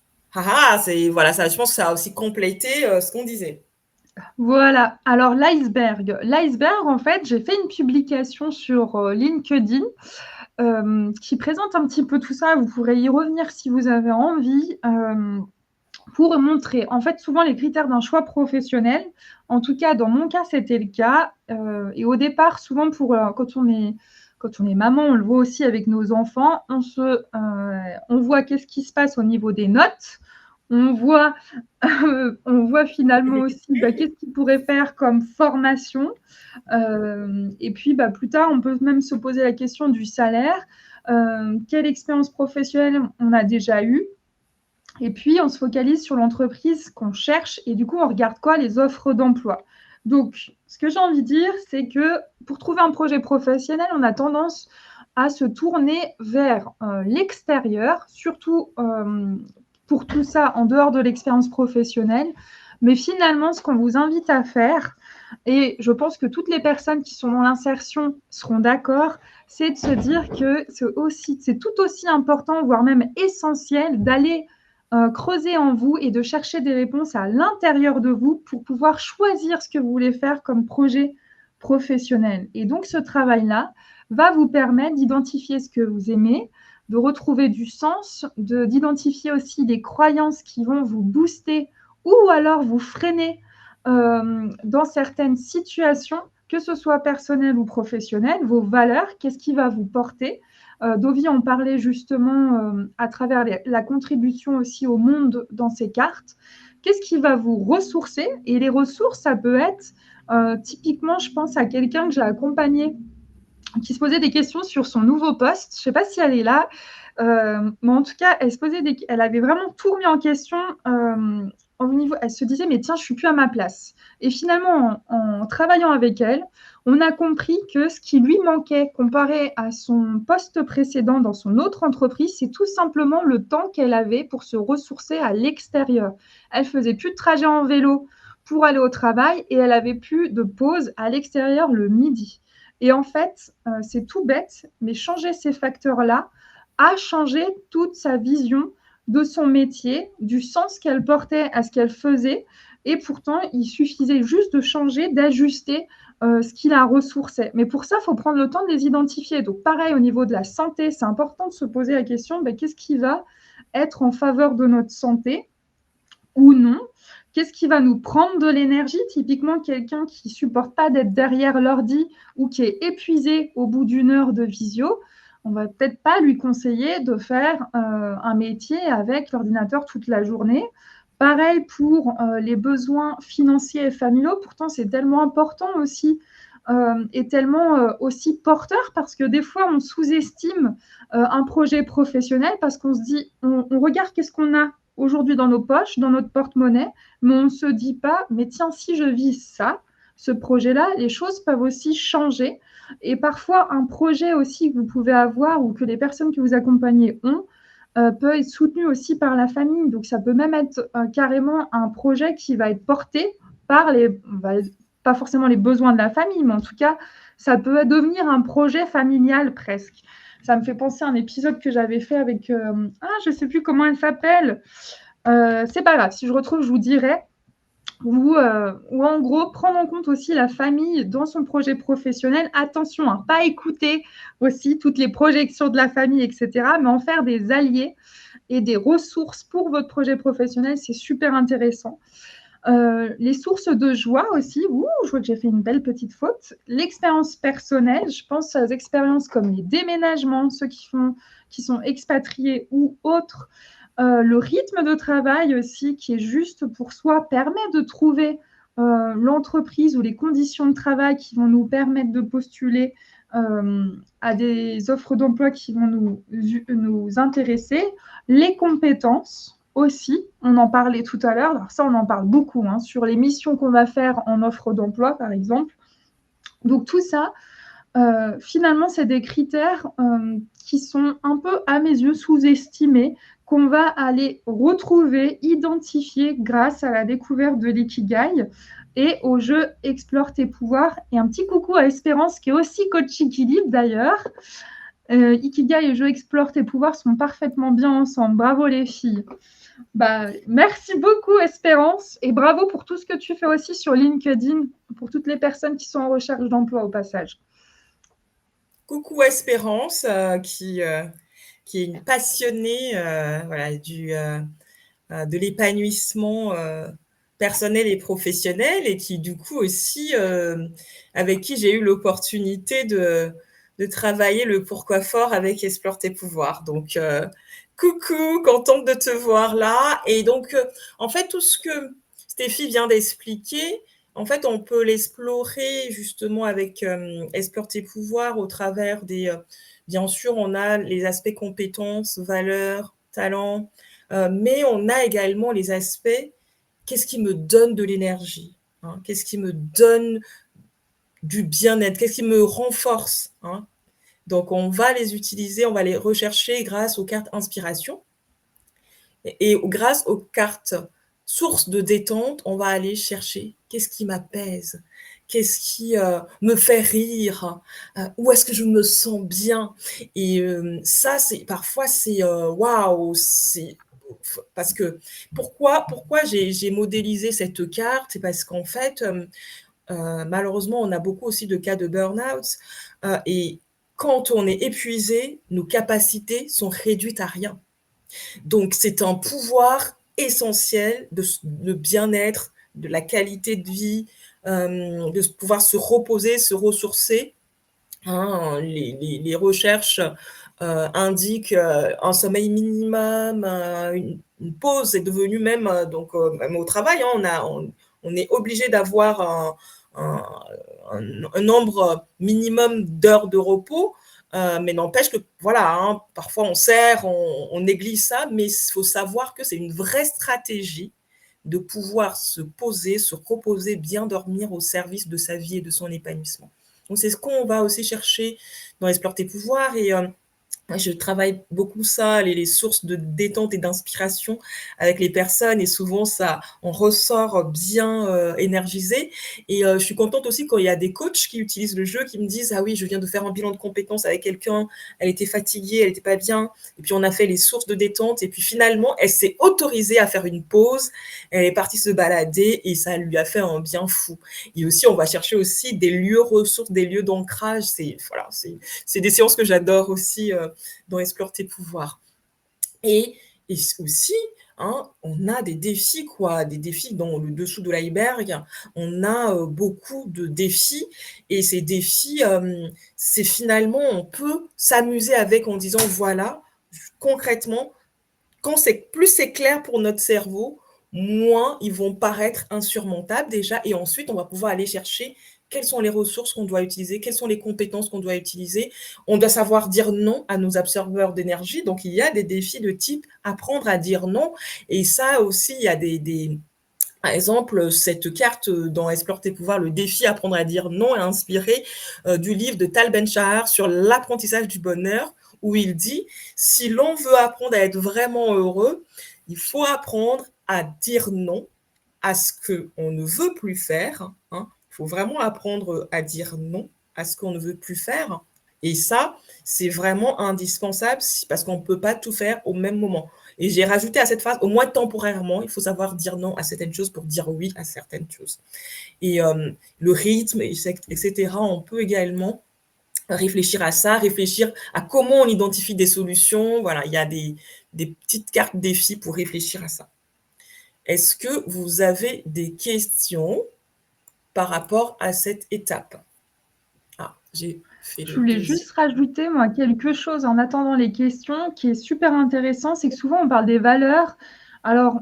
c'est voilà, ça je pense que ça a aussi complété, ce qu'on disait. Voilà, alors l'iceberg. L'iceberg, en fait, j'ai fait une publication sur LinkedIn qui présente un petit peu tout ça. Vous pourrez y revenir si vous avez envie pour montrer, en fait, souvent les critères d'un choix professionnel. En tout cas, dans mon cas, c'était le cas. Et au départ, souvent, quand on est maman, on le voit aussi avec nos enfants, on voit qu'est-ce qui se passe au niveau des notes. On voit, on voit finalement aussi qu'est-ce qu'il pourrait faire comme formation. Et puis, plus tard, on peut même se poser la question du salaire. Quelle expérience professionnelle on a déjà eue? Et puis, on se focalise sur l'entreprise qu'on cherche et du coup, on regarde quoi? Les offres d'emploi. Donc, ce que j'ai envie de dire, c'est que pour trouver un projet professionnel, on a tendance à se tourner vers l'extérieur, surtout pour tout ça en dehors de l'expérience professionnelle. Mais finalement, ce qu'on vous invite à faire, et je pense que toutes les personnes qui sont dans l'insertion seront d'accord, c'est de se dire que c'est tout aussi important, voire même essentiel, d'aller creuser en vous et de chercher des réponses à l'intérieur de vous pour pouvoir choisir ce que vous voulez faire comme projet professionnel. Et donc, ce travail-là va vous permettre d'identifier ce que vous aimez, de retrouver du sens, d'identifier aussi les croyances qui vont vous booster ou alors vous freiner dans certaines situations, que ce soit personnelles ou professionnelles, vos valeurs, qu'est-ce qui va vous porter. Dovi en parlait justement à travers la contribution aussi au monde dans ces cartes. Qu'est-ce qui va vous ressourcer? Et les ressources, ça peut être typiquement, je pense à quelqu'un que j'ai accompagné qui se posait des questions sur son nouveau poste. Je ne sais pas si elle est là, mais en tout cas, elle avait vraiment tout remis en question. Au niveau, elle se disait, mais tiens, je ne suis plus à ma place. Et finalement, en travaillant avec elle, on a compris que ce qui lui manquait comparé à son poste précédent dans son autre entreprise, c'est tout simplement le temps qu'elle avait pour se ressourcer à l'extérieur. Elle faisait plus de trajet en vélo pour aller au travail et elle avait plus de pause à l'extérieur le midi. Et en fait, c'est tout bête, mais changer ces facteurs-là a changé toute sa vision de son métier, du sens qu'elle portait à ce qu'elle faisait. Et pourtant, il suffisait juste de changer, d'ajuster ce qui la ressourçait. Mais pour ça, il faut prendre le temps de les identifier. Donc, pareil, au niveau de la santé, c'est important de se poser la question, qu'est-ce qui va être en faveur de notre santé ou non? Qu'est-ce qui va nous prendre de l'énergie? Typiquement, quelqu'un qui ne supporte pas d'être derrière l'ordi ou qui est épuisé au bout d'une heure de visio, on ne va peut-être pas lui conseiller de faire un métier avec l'ordinateur toute la journée. Pareil pour les besoins financiers et familiaux. Pourtant, c'est tellement important aussi est tellement aussi porteur, parce que des fois, on sous-estime un projet professionnel parce qu'on se dit, on regarde qu'est-ce qu'on a aujourd'hui dans nos poches, dans notre porte-monnaie, mais on ne se dit pas, mais tiens, si je vis ça, ce projet-là, les choses peuvent aussi changer. Et parfois, un projet aussi que vous pouvez avoir ou que les personnes qui vous accompagnent ont, peut être soutenu aussi par la famille. Donc, ça peut même être carrément un projet qui va être porté par pas forcément les besoins de la famille, mais en tout cas, ça peut devenir un projet familial presque. Ça me fait penser à un épisode que j'avais fait avec, je ne sais plus comment elle s'appelle. C'est pas grave, si je retrouve, je vous dirai. Ou en gros, prendre en compte aussi la famille dans son projet professionnel. Attention, hein, pas écouter aussi toutes les projections de la famille, etc., mais en faire des alliés et des ressources pour votre projet professionnel. C'est super intéressant. Les sources de joie aussi. Je vois que j'ai fait une belle petite faute. L'expérience personnelle, je pense aux expériences comme les déménagements, ceux qui sont expatriés ou autres. Le rythme de travail aussi, qui est juste pour soi, permet de trouver l'entreprise ou les conditions de travail qui vont nous permettre de postuler à des offres d'emploi qui vont nous intéresser. Les compétences aussi, on en parlait tout à l'heure, alors ça on en parle beaucoup, hein, sur les missions qu'on va faire en offre d'emploi par exemple. Donc tout ça, finalement, c'est des critères qui sont un peu, à mes yeux, sous-estimés, qu'on va aller retrouver, identifier grâce à la découverte de l'ikigai et au jeu Explore tes pouvoirs. Et un petit coucou à Espérance, qui est aussi coach équilibre d'ailleurs. Ikigai et jeu Explore tes pouvoirs sont parfaitement bien ensemble. Bravo les filles. Merci beaucoup Espérance, et bravo pour tout ce que tu fais aussi sur LinkedIn pour toutes les personnes qui sont en recherche d'emploi au passage. Coucou Espérance, qui est une passionnée de l'épanouissement personnel et professionnel, et qui du coup aussi, avec qui j'ai eu l'opportunité de travailler le pourquoi fort avec Explore tes pouvoirs. Donc, coucou, contente de te voir là. Et donc, en fait, tout ce que Stéphie vient d'expliquer, en fait, on peut l'explorer justement avec Explore tes pouvoirs au travers bien sûr, on a les aspects compétences, valeurs, talents, mais on a également les aspects, qu'est-ce qui me donne de l'énergie, hein, qu'est-ce qui me donne du bien-être, qu'est-ce qui me renforce, hein. Donc, on va les utiliser, on va les rechercher grâce aux cartes inspiration. Et grâce aux cartes sources de détente, on va aller chercher qu'est-ce qui m'apaise, qu'est-ce qui me fait rire, où est-ce que je me sens bien. Et ça, parfois, c'est waouh, parce que pourquoi j'ai modélisé cette carte, c'est parce qu'en fait, malheureusement, on a beaucoup aussi de cas de burn-out, et quand on est épuisé, nos capacités sont réduites à rien. Donc, c'est un pouvoir essentiel de bien-être, de la qualité de vie, de pouvoir se reposer, se ressourcer. Hein, les recherches indiquent un sommeil minimum, une pause est devenue même, même au travail, hein, on est obligé d'avoir un nombre minimum d'heures de repos. Mais n'empêche que, voilà, hein, parfois on sert, on néglige ça, mais il faut savoir que c'est une vraie stratégie de pouvoir se poser, se reposer, bien dormir au service de sa vie et de son épanouissement. Donc, c'est ce qu'on va aussi chercher dans Explore tes pouvoirs. Et je travaille beaucoup ça, les sources de détente et d'inspiration avec les personnes, et souvent ça, on ressort bien énergisé. Et je suis contente aussi quand il y a des coachs qui utilisent le jeu, qui me disent ah oui, je viens de faire un bilan de compétences avec quelqu'un, elle était fatiguée, elle n'était pas bien, et puis on a fait les sources de détente, et puis finalement elle s'est autorisée à faire une pause, elle est partie se balader et ça lui a fait un bien fou. Et aussi on va chercher aussi des lieux ressources, des lieux d'ancrage. C'est des séances que j'adore aussi dans Explore tes pouvoirs. Et aussi, hein, on a des défis, des défis dans le dessous de l'iceberg. On a beaucoup de défis, et ces défis, c'est finalement, on peut s'amuser avec en disant, voilà, concrètement, plus c'est clair pour notre cerveau, moins ils vont paraître insurmontables déjà, et ensuite on va pouvoir aller chercher quelles sont les ressources qu'on doit utiliser, quelles sont les compétences qu'on doit utiliser. On doit savoir dire non à nos absorbeurs d'énergie. Donc, il y a des défis de type apprendre à dire non. Et ça aussi, il y a par exemple, cette carte dans Explore tes pouvoirs, le défi apprendre à dire non, est inspiré du livre de Tal Ben-Shahar sur l'apprentissage du bonheur, où il dit, si l'on veut apprendre à être vraiment heureux, il faut apprendre à dire non à ce qu'on ne veut plus faire. Hein. Il faut vraiment apprendre à dire non à ce qu'on ne veut plus faire. Et ça, c'est vraiment indispensable parce qu'on ne peut pas tout faire au même moment. Et j'ai rajouté à cette phrase, au moins temporairement, il faut savoir dire non à certaines choses pour dire oui à certaines choses. Et le rythme, etc., on peut également réfléchir à ça, réfléchir à comment on identifie des solutions. Voilà, il y a des petites cartes défis pour réfléchir à ça. Est-ce que vous avez des questions par rapport à cette étape? Ah, j'ai fait Je le voulais deuxième. juste rajouter, moi, quelque chose en attendant les questions qui est super intéressant, c'est que souvent on parle des valeurs. Alors,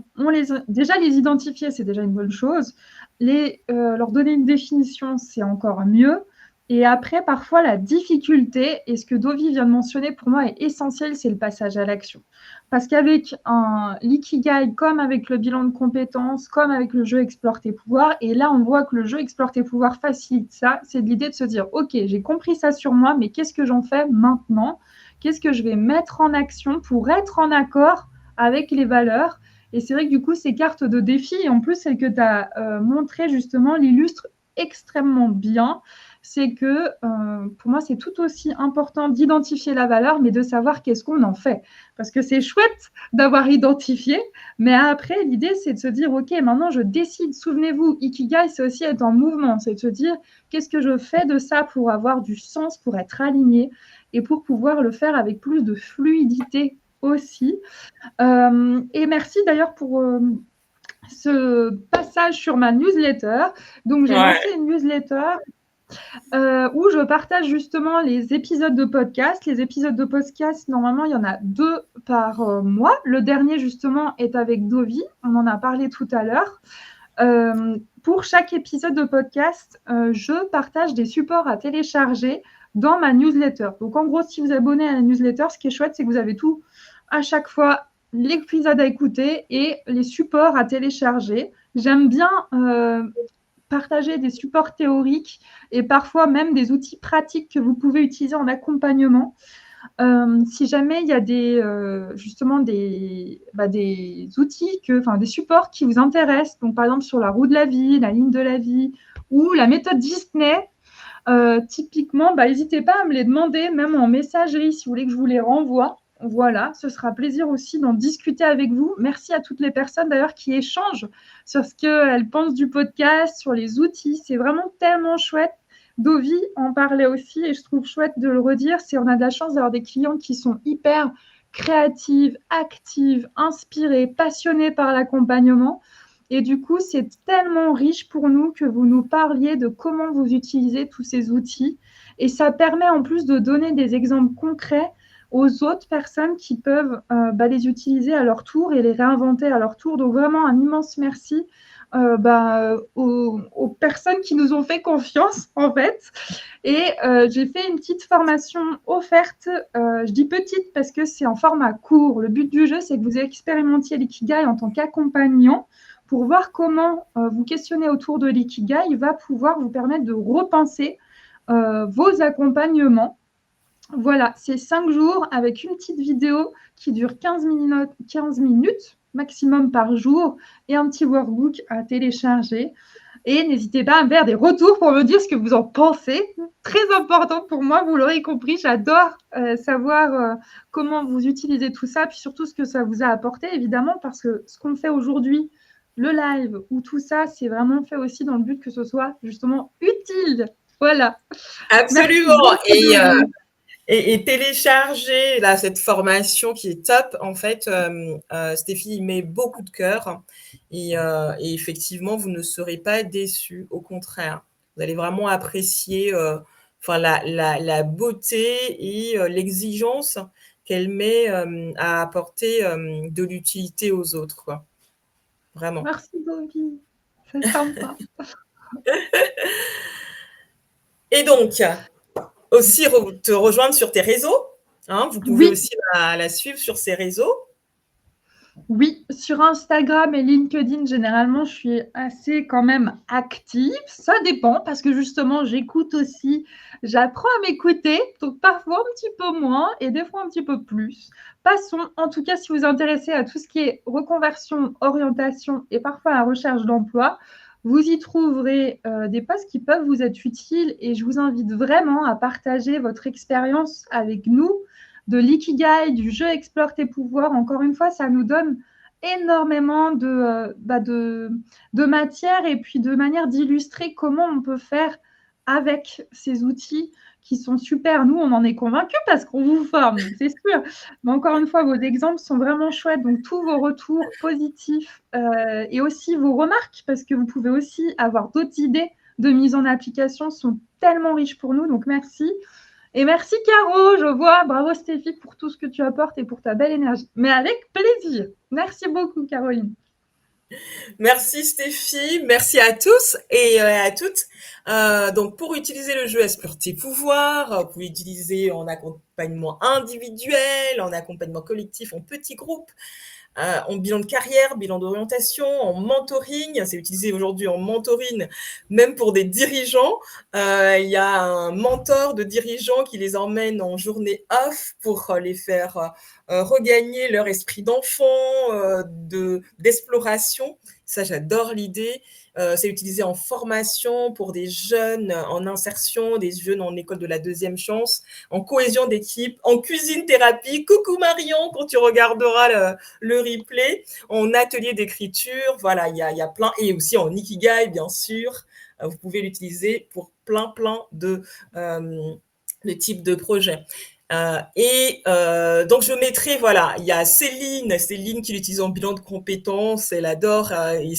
déjà les identifier, c'est déjà une bonne chose. Leur donner une définition, c'est encore mieux. Et après, parfois, la difficulté, et ce que Dovi vient de mentionner, pour moi, est essentiel, c'est le passage à l'action. Parce qu'avec l'ikigai, comme avec le bilan de compétences, comme avec le jeu Explore tes pouvoirs, et là, on voit que le jeu Explore tes pouvoirs facilite ça, c'est de l'idée de se dire, OK, j'ai compris ça sur moi, mais qu'est-ce que j'en fais maintenant? Qu'est-ce que je vais mettre en action pour être en accord avec les valeurs? Et c'est vrai que du coup, ces cartes de défi, et en plus, celle que tu as montrée justement, l'illustre extrêmement bien. C'est que pour moi, c'est tout aussi important d'identifier la valeur, mais de savoir qu'est-ce qu'on en fait. Parce que c'est chouette d'avoir identifié, mais après, l'idée, c'est de se dire, OK, maintenant, je décide. Souvenez-vous, Ikigai, c'est aussi être en mouvement. C'est de se dire, qu'est-ce que je fais de ça pour avoir du sens, pour être aligné et pour pouvoir le faire avec plus de fluidité aussi. Et merci d'ailleurs pour ce passage sur ma newsletter. Donc, j'ai lancé une newsletter où je partage justement les épisodes de podcast. Les épisodes de podcast, normalement, il y en a 2 par mois. Le dernier, justement, est avec Dovi. On en a parlé tout à l'heure. Pour chaque épisode de podcast, je partage des supports à télécharger dans ma newsletter. Donc, en gros, si vous abonnez à la newsletter, ce qui est chouette, c'est que vous avez tout à chaque fois, l'épisode à écouter et les supports à télécharger. J'aime bien partager des supports théoriques et parfois même des outils pratiques que vous pouvez utiliser en accompagnement. Si jamais il y a justement des outils, des supports qui vous intéressent, donc par exemple sur la roue de la vie, la ligne de la vie ou la méthode Disney, typiquement, n'hésitez pas à me les demander, même en messagerie, si vous voulez que je vous les renvoie. Voilà, ce sera plaisir aussi d'en discuter avec vous. Merci à toutes les personnes d'ailleurs qui échangent sur ce qu'elles pensent du podcast, sur les outils. C'est vraiment tellement chouette. Dovi en parlait aussi et je trouve chouette de le redire. C'est on a de la chance d'avoir des clients qui sont hyper créatives, actives, inspirées, passionnées par l'accompagnement. Et du coup, c'est tellement riche pour nous que vous nous parliez de comment vous utilisez tous ces outils. Et ça permet en plus de donner des exemples concrets aux autres personnes qui peuvent les utiliser à leur tour et les réinventer à leur tour. Donc vraiment un immense merci aux personnes qui nous ont fait confiance en fait. Et j'ai fait une petite formation offerte. Je dis petite parce que c'est en format court. Le but du jeu, c'est que vous expérimentiez l'ikigai en tant qu'accompagnant pour voir comment vous questionner autour de l'ikigai va pouvoir vous permettre de repenser vos accompagnements. Voilà, c'est 5 jours avec une petite vidéo qui dure 15 minutes maximum par jour et un petit workbook à télécharger. Et n'hésitez pas à me faire des retours pour me dire ce que vous en pensez. Très important pour moi, vous l'aurez compris, j'adore savoir comment vous utilisez tout ça, puis surtout ce que ça vous a apporté, évidemment, parce que ce qu'on fait aujourd'hui, le live ou tout ça, c'est vraiment fait aussi dans le but que ce soit justement utile. Voilà. Merci Absolument. beaucoup. Et télécharger là, cette formation qui est top, en fait, Stéphie y met beaucoup de cœur et effectivement, vous ne serez pas déçus, au contraire. Vous allez vraiment apprécier la beauté et l'exigence qu'elle met à apporter de l'utilité aux autres. Quoi. Vraiment. Merci, Bobby. C'est sympa. Et donc, aussi te rejoindre sur tes réseaux. Hein, vous pouvez Oui, aussi la suivre sur ses réseaux. oui, sur Instagram et LinkedIn, généralement, je suis assez quand même active. Ça dépend parce que justement, j'écoute aussi, j'apprends à m'écouter, donc parfois un petit peu moins et des fois un petit peu plus. Passons, en tout cas, si vous vous intéressez à tout ce qui est reconversion, orientation et parfois la recherche d'emploi, vous y trouverez des postes qui peuvent vous être utiles et je vous invite vraiment à partager votre expérience avec nous de l'ikigai, du jeu Explore tes pouvoirs. Encore une fois, ça nous donne énormément de matière et puis de manière d'illustrer comment on peut faire avec ces outils qui sont super. Nous, on en est convaincus parce qu'on vous forme, c'est sûr. Mais encore une fois, vos exemples sont vraiment chouettes. Donc, tous vos retours positifs et aussi vos remarques, parce que vous pouvez aussi avoir d'autres idées de mise en application, sont tellement riches pour nous. Donc, merci. Et merci Caro, je vois. Bravo Stéphie pour tout ce que tu apportes et pour ta belle énergie. Mais avec plaisir. Merci beaucoup Caroline. Merci Stéphie, merci à tous et à toutes. Donc pour utiliser le jeu Explore tes pouvoirs, vous pouvez l'utiliser en accompagnement individuel, en accompagnement collectif, en petits groupes, en bilan de carrière, bilan d'orientation, en mentoring. C'est utilisé aujourd'hui en mentoring, même pour des dirigeants. Il y a un mentor de dirigeants qui les emmène en journée off pour les faire regagner leur esprit d'enfant, d'exploration. Ça, j'adore l'idée. C'est utilisé en formation pour des jeunes en insertion, des jeunes en école de la deuxième chance, en cohésion d'équipe, en cuisine thérapie. Coucou Marion, quand tu regarderas le replay, en atelier d'écriture, voilà, il y a plein, et aussi en Ikigai, bien sûr. Vous pouvez l'utiliser pour plein de types de projets. Donc je mettrai, voilà, il y a Céline qui l'utilise en bilan de compétences, elle adore et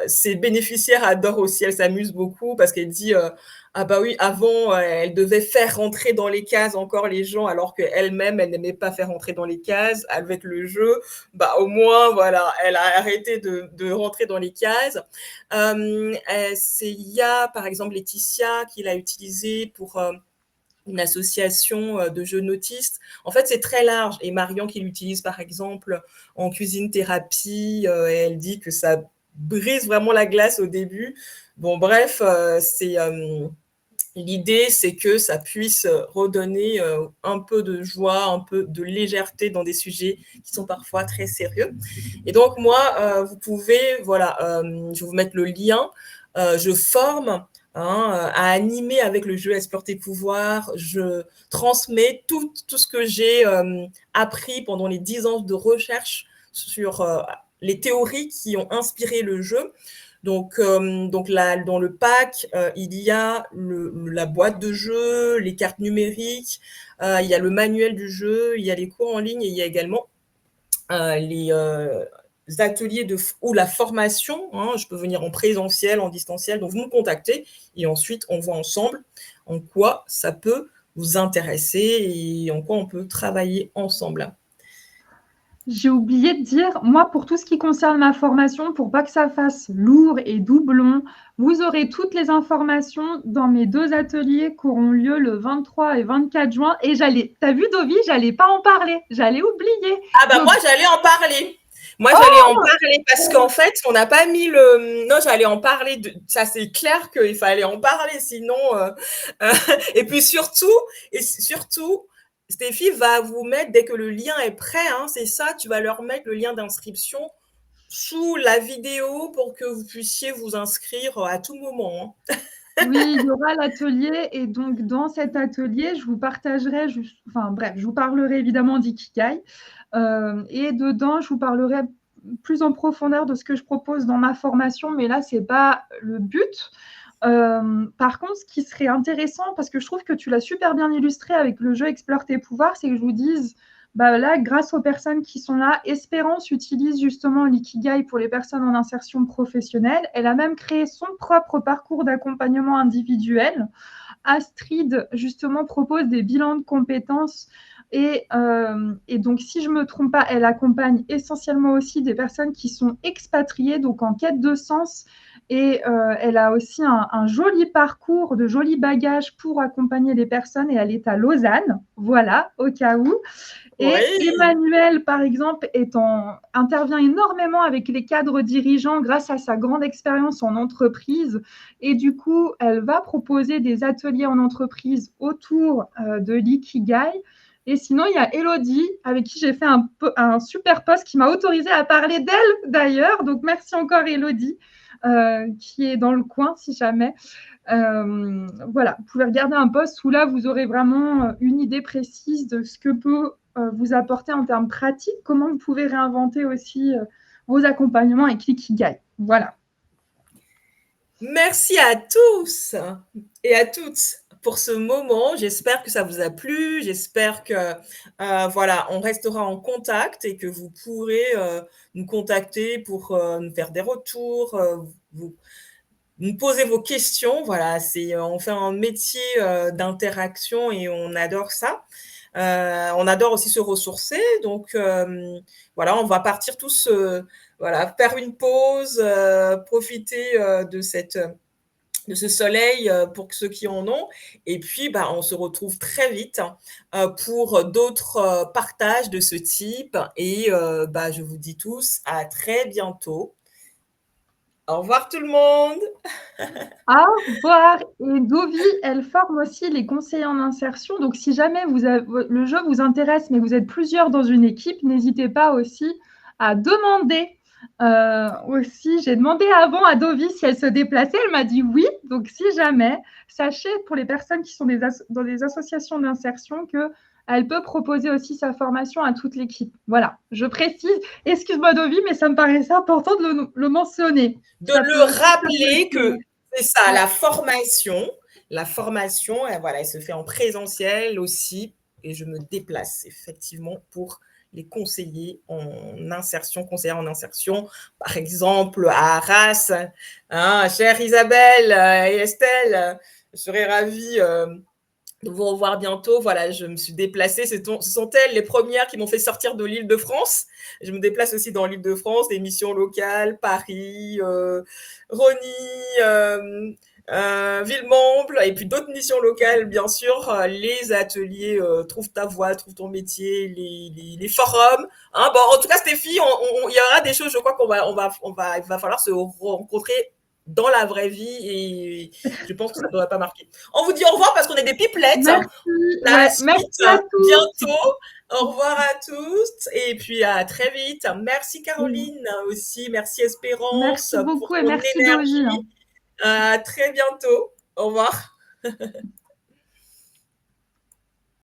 ses bénéficiaires adorent aussi, elle s'amuse beaucoup parce qu'elle dit ah bah oui, avant elle devait faire rentrer dans les cases encore les gens alors qu'elle-même elle n'aimait pas faire rentrer dans les cases. Avec le jeu, bah au moins voilà, elle a arrêté de rentrer dans les cases. Il y a par exemple Laetitia qui l'a utilisé pour une association de jeunes autistes. En fait, c'est très large. Et Marion qui l'utilise, par exemple, en cuisine thérapie, et elle dit que ça brise vraiment la glace au début. Bon, bref, l'idée, c'est que ça puisse redonner un peu de joie, un peu de légèreté dans des sujets qui sont parfois très sérieux. Et donc, moi, vous pouvez, voilà, je vais vous mettre le lien. Je forme à animer avec le jeu Explore tes pouvoirs. Je transmets tout ce que j'ai appris pendant les 10 ans de recherche sur les théories qui ont inspiré le jeu. Donc dans le pack, il y a la boîte de jeu, les cartes numériques, il y a le manuel du jeu, il y a les cours en ligne et il y a également les ateliers ou la formation. Je peux venir en présentiel, en distanciel. Donc vous me contactez et ensuite on voit ensemble en quoi ça peut vous intéresser et en quoi on peut travailler ensemble. J'ai oublié de dire, moi, pour tout ce qui concerne ma formation, pour pas que ça fasse lourd et doublon, vous aurez toutes les informations dans mes 2 ateliers qui auront lieu le 23 et 24 juin. Et t'as vu, Dovi, j'allais pas en parler, j'allais oublier. Ah bah Donc, moi j'allais en parler. Moi j'allais en oh, parler parce qu'en fait on n'a pas mis le. Non, j'allais en parler. Ça c'est clair qu'il fallait en parler, sinon. Euh, et puis surtout, Stéphie va vous mettre dès que le lien est prêt. C'est ça, tu vas leur mettre le lien d'inscription sous la vidéo pour que vous puissiez vous inscrire à tout moment. oui, il y aura l'atelier et donc dans cet atelier, je vous partagerai, enfin bref, je vous parlerai évidemment d'Ikigai et dedans, je vous parlerai plus en profondeur de ce que je propose dans ma formation, mais là, c'est pas le but. Par contre, ce qui serait intéressant, parce que je trouve que tu l'as super bien illustré avec le jeu Explore tes pouvoirs, c'est que je vous dise, bah là, grâce aux personnes qui sont là, Espérance utilise justement l'ikigai pour les personnes en insertion professionnelle. Elle a même créé son propre parcours d'accompagnement individuel. Astrid, justement, propose des bilans de compétences Et donc, si je ne me trompe pas, elle accompagne essentiellement aussi des personnes qui sont expatriées, donc en quête de sens. Et elle a aussi un joli parcours, de jolis bagages pour accompagner les personnes. Et elle est à Lausanne, voilà, au cas où. Et Oui. Emmanuel, par exemple, intervient énormément avec les cadres dirigeants grâce à sa grande expérience en entreprise. Et du coup, elle va proposer des ateliers en entreprise autour de l'ikigai. Et sinon, il y a Elodie, avec qui j'ai fait un super post qui m'a autorisé à parler d'elle d'ailleurs. Donc, merci encore Elodie, qui est dans le coin si jamais. Voilà, vous pouvez regarder un post où là, vous aurez vraiment une idée précise de ce que peut vous apporter en termes pratiques, comment vous pouvez réinventer aussi vos accompagnements avec l'ikigai. Voilà. Merci à tous et à toutes pour ce moment. J'espère que ça vous a plu. J'espère que voilà, on restera en contact et que vous pourrez nous contacter pour nous faire des retours, vous nous poser vos questions. Voilà, on fait un métier d'interaction et on adore ça. On adore aussi se ressourcer. Donc voilà, on va partir tous voilà, faire une pause, profiter de ce soleil pour ceux qui en ont. Et puis, bah, on se retrouve très vite pour d'autres partages de ce type. Et bah, je vous dis tous à très bientôt. Au revoir tout le monde. Au revoir. Et Dovi, elle forme aussi les conseillers en insertion. Donc, si jamais le jeu vous intéresse, mais vous êtes plusieurs dans une équipe, n'hésitez pas aussi à demander. Aussi, j'ai demandé avant à Dovi si elle se déplaçait. Elle m'a dit oui. Donc, si jamais, sachez pour les personnes qui sont dans des associations d'insertion que elle peut proposer aussi sa formation à toute l'équipe. Voilà, je précise. Excuse-moi, Dovi, mais ça me paraissait important de le mentionner. De le rappeler que c'est ça, Ouais. la formation, voilà, elle se fait en présentiel aussi, et je me déplace effectivement pour les conseillers en insertion, conseillères en insertion, par exemple à Arras, hein, chère Isabelle et Estelle, je serais ravie de vous revoir bientôt. Voilà, je me suis déplacée. Ce sont elles les premières qui m'ont fait sortir de l'Île-de-France. Je me déplace aussi dans l'Île-de-France, des missions locales, Paris, Rony, Villemomble, et puis d'autres missions locales, bien sûr, les ateliers Trouve ta voie, trouve ton métier, les forums. Hein, bon, en tout cas, Stéphie, il y aura des choses, je crois il va falloir se rencontrer dans la vraie vie et je pense que ça ne devrait pas marquer. On vous dit au revoir parce qu'on est des pipelettes. Merci. La Ouais, suite merci à tous. bientôt. Au revoir à tous et puis à très vite. Merci Caroline aussi. Merci Espérance Merci pour beaucoup et ton merci Doji. énergie. À très bientôt. Au revoir.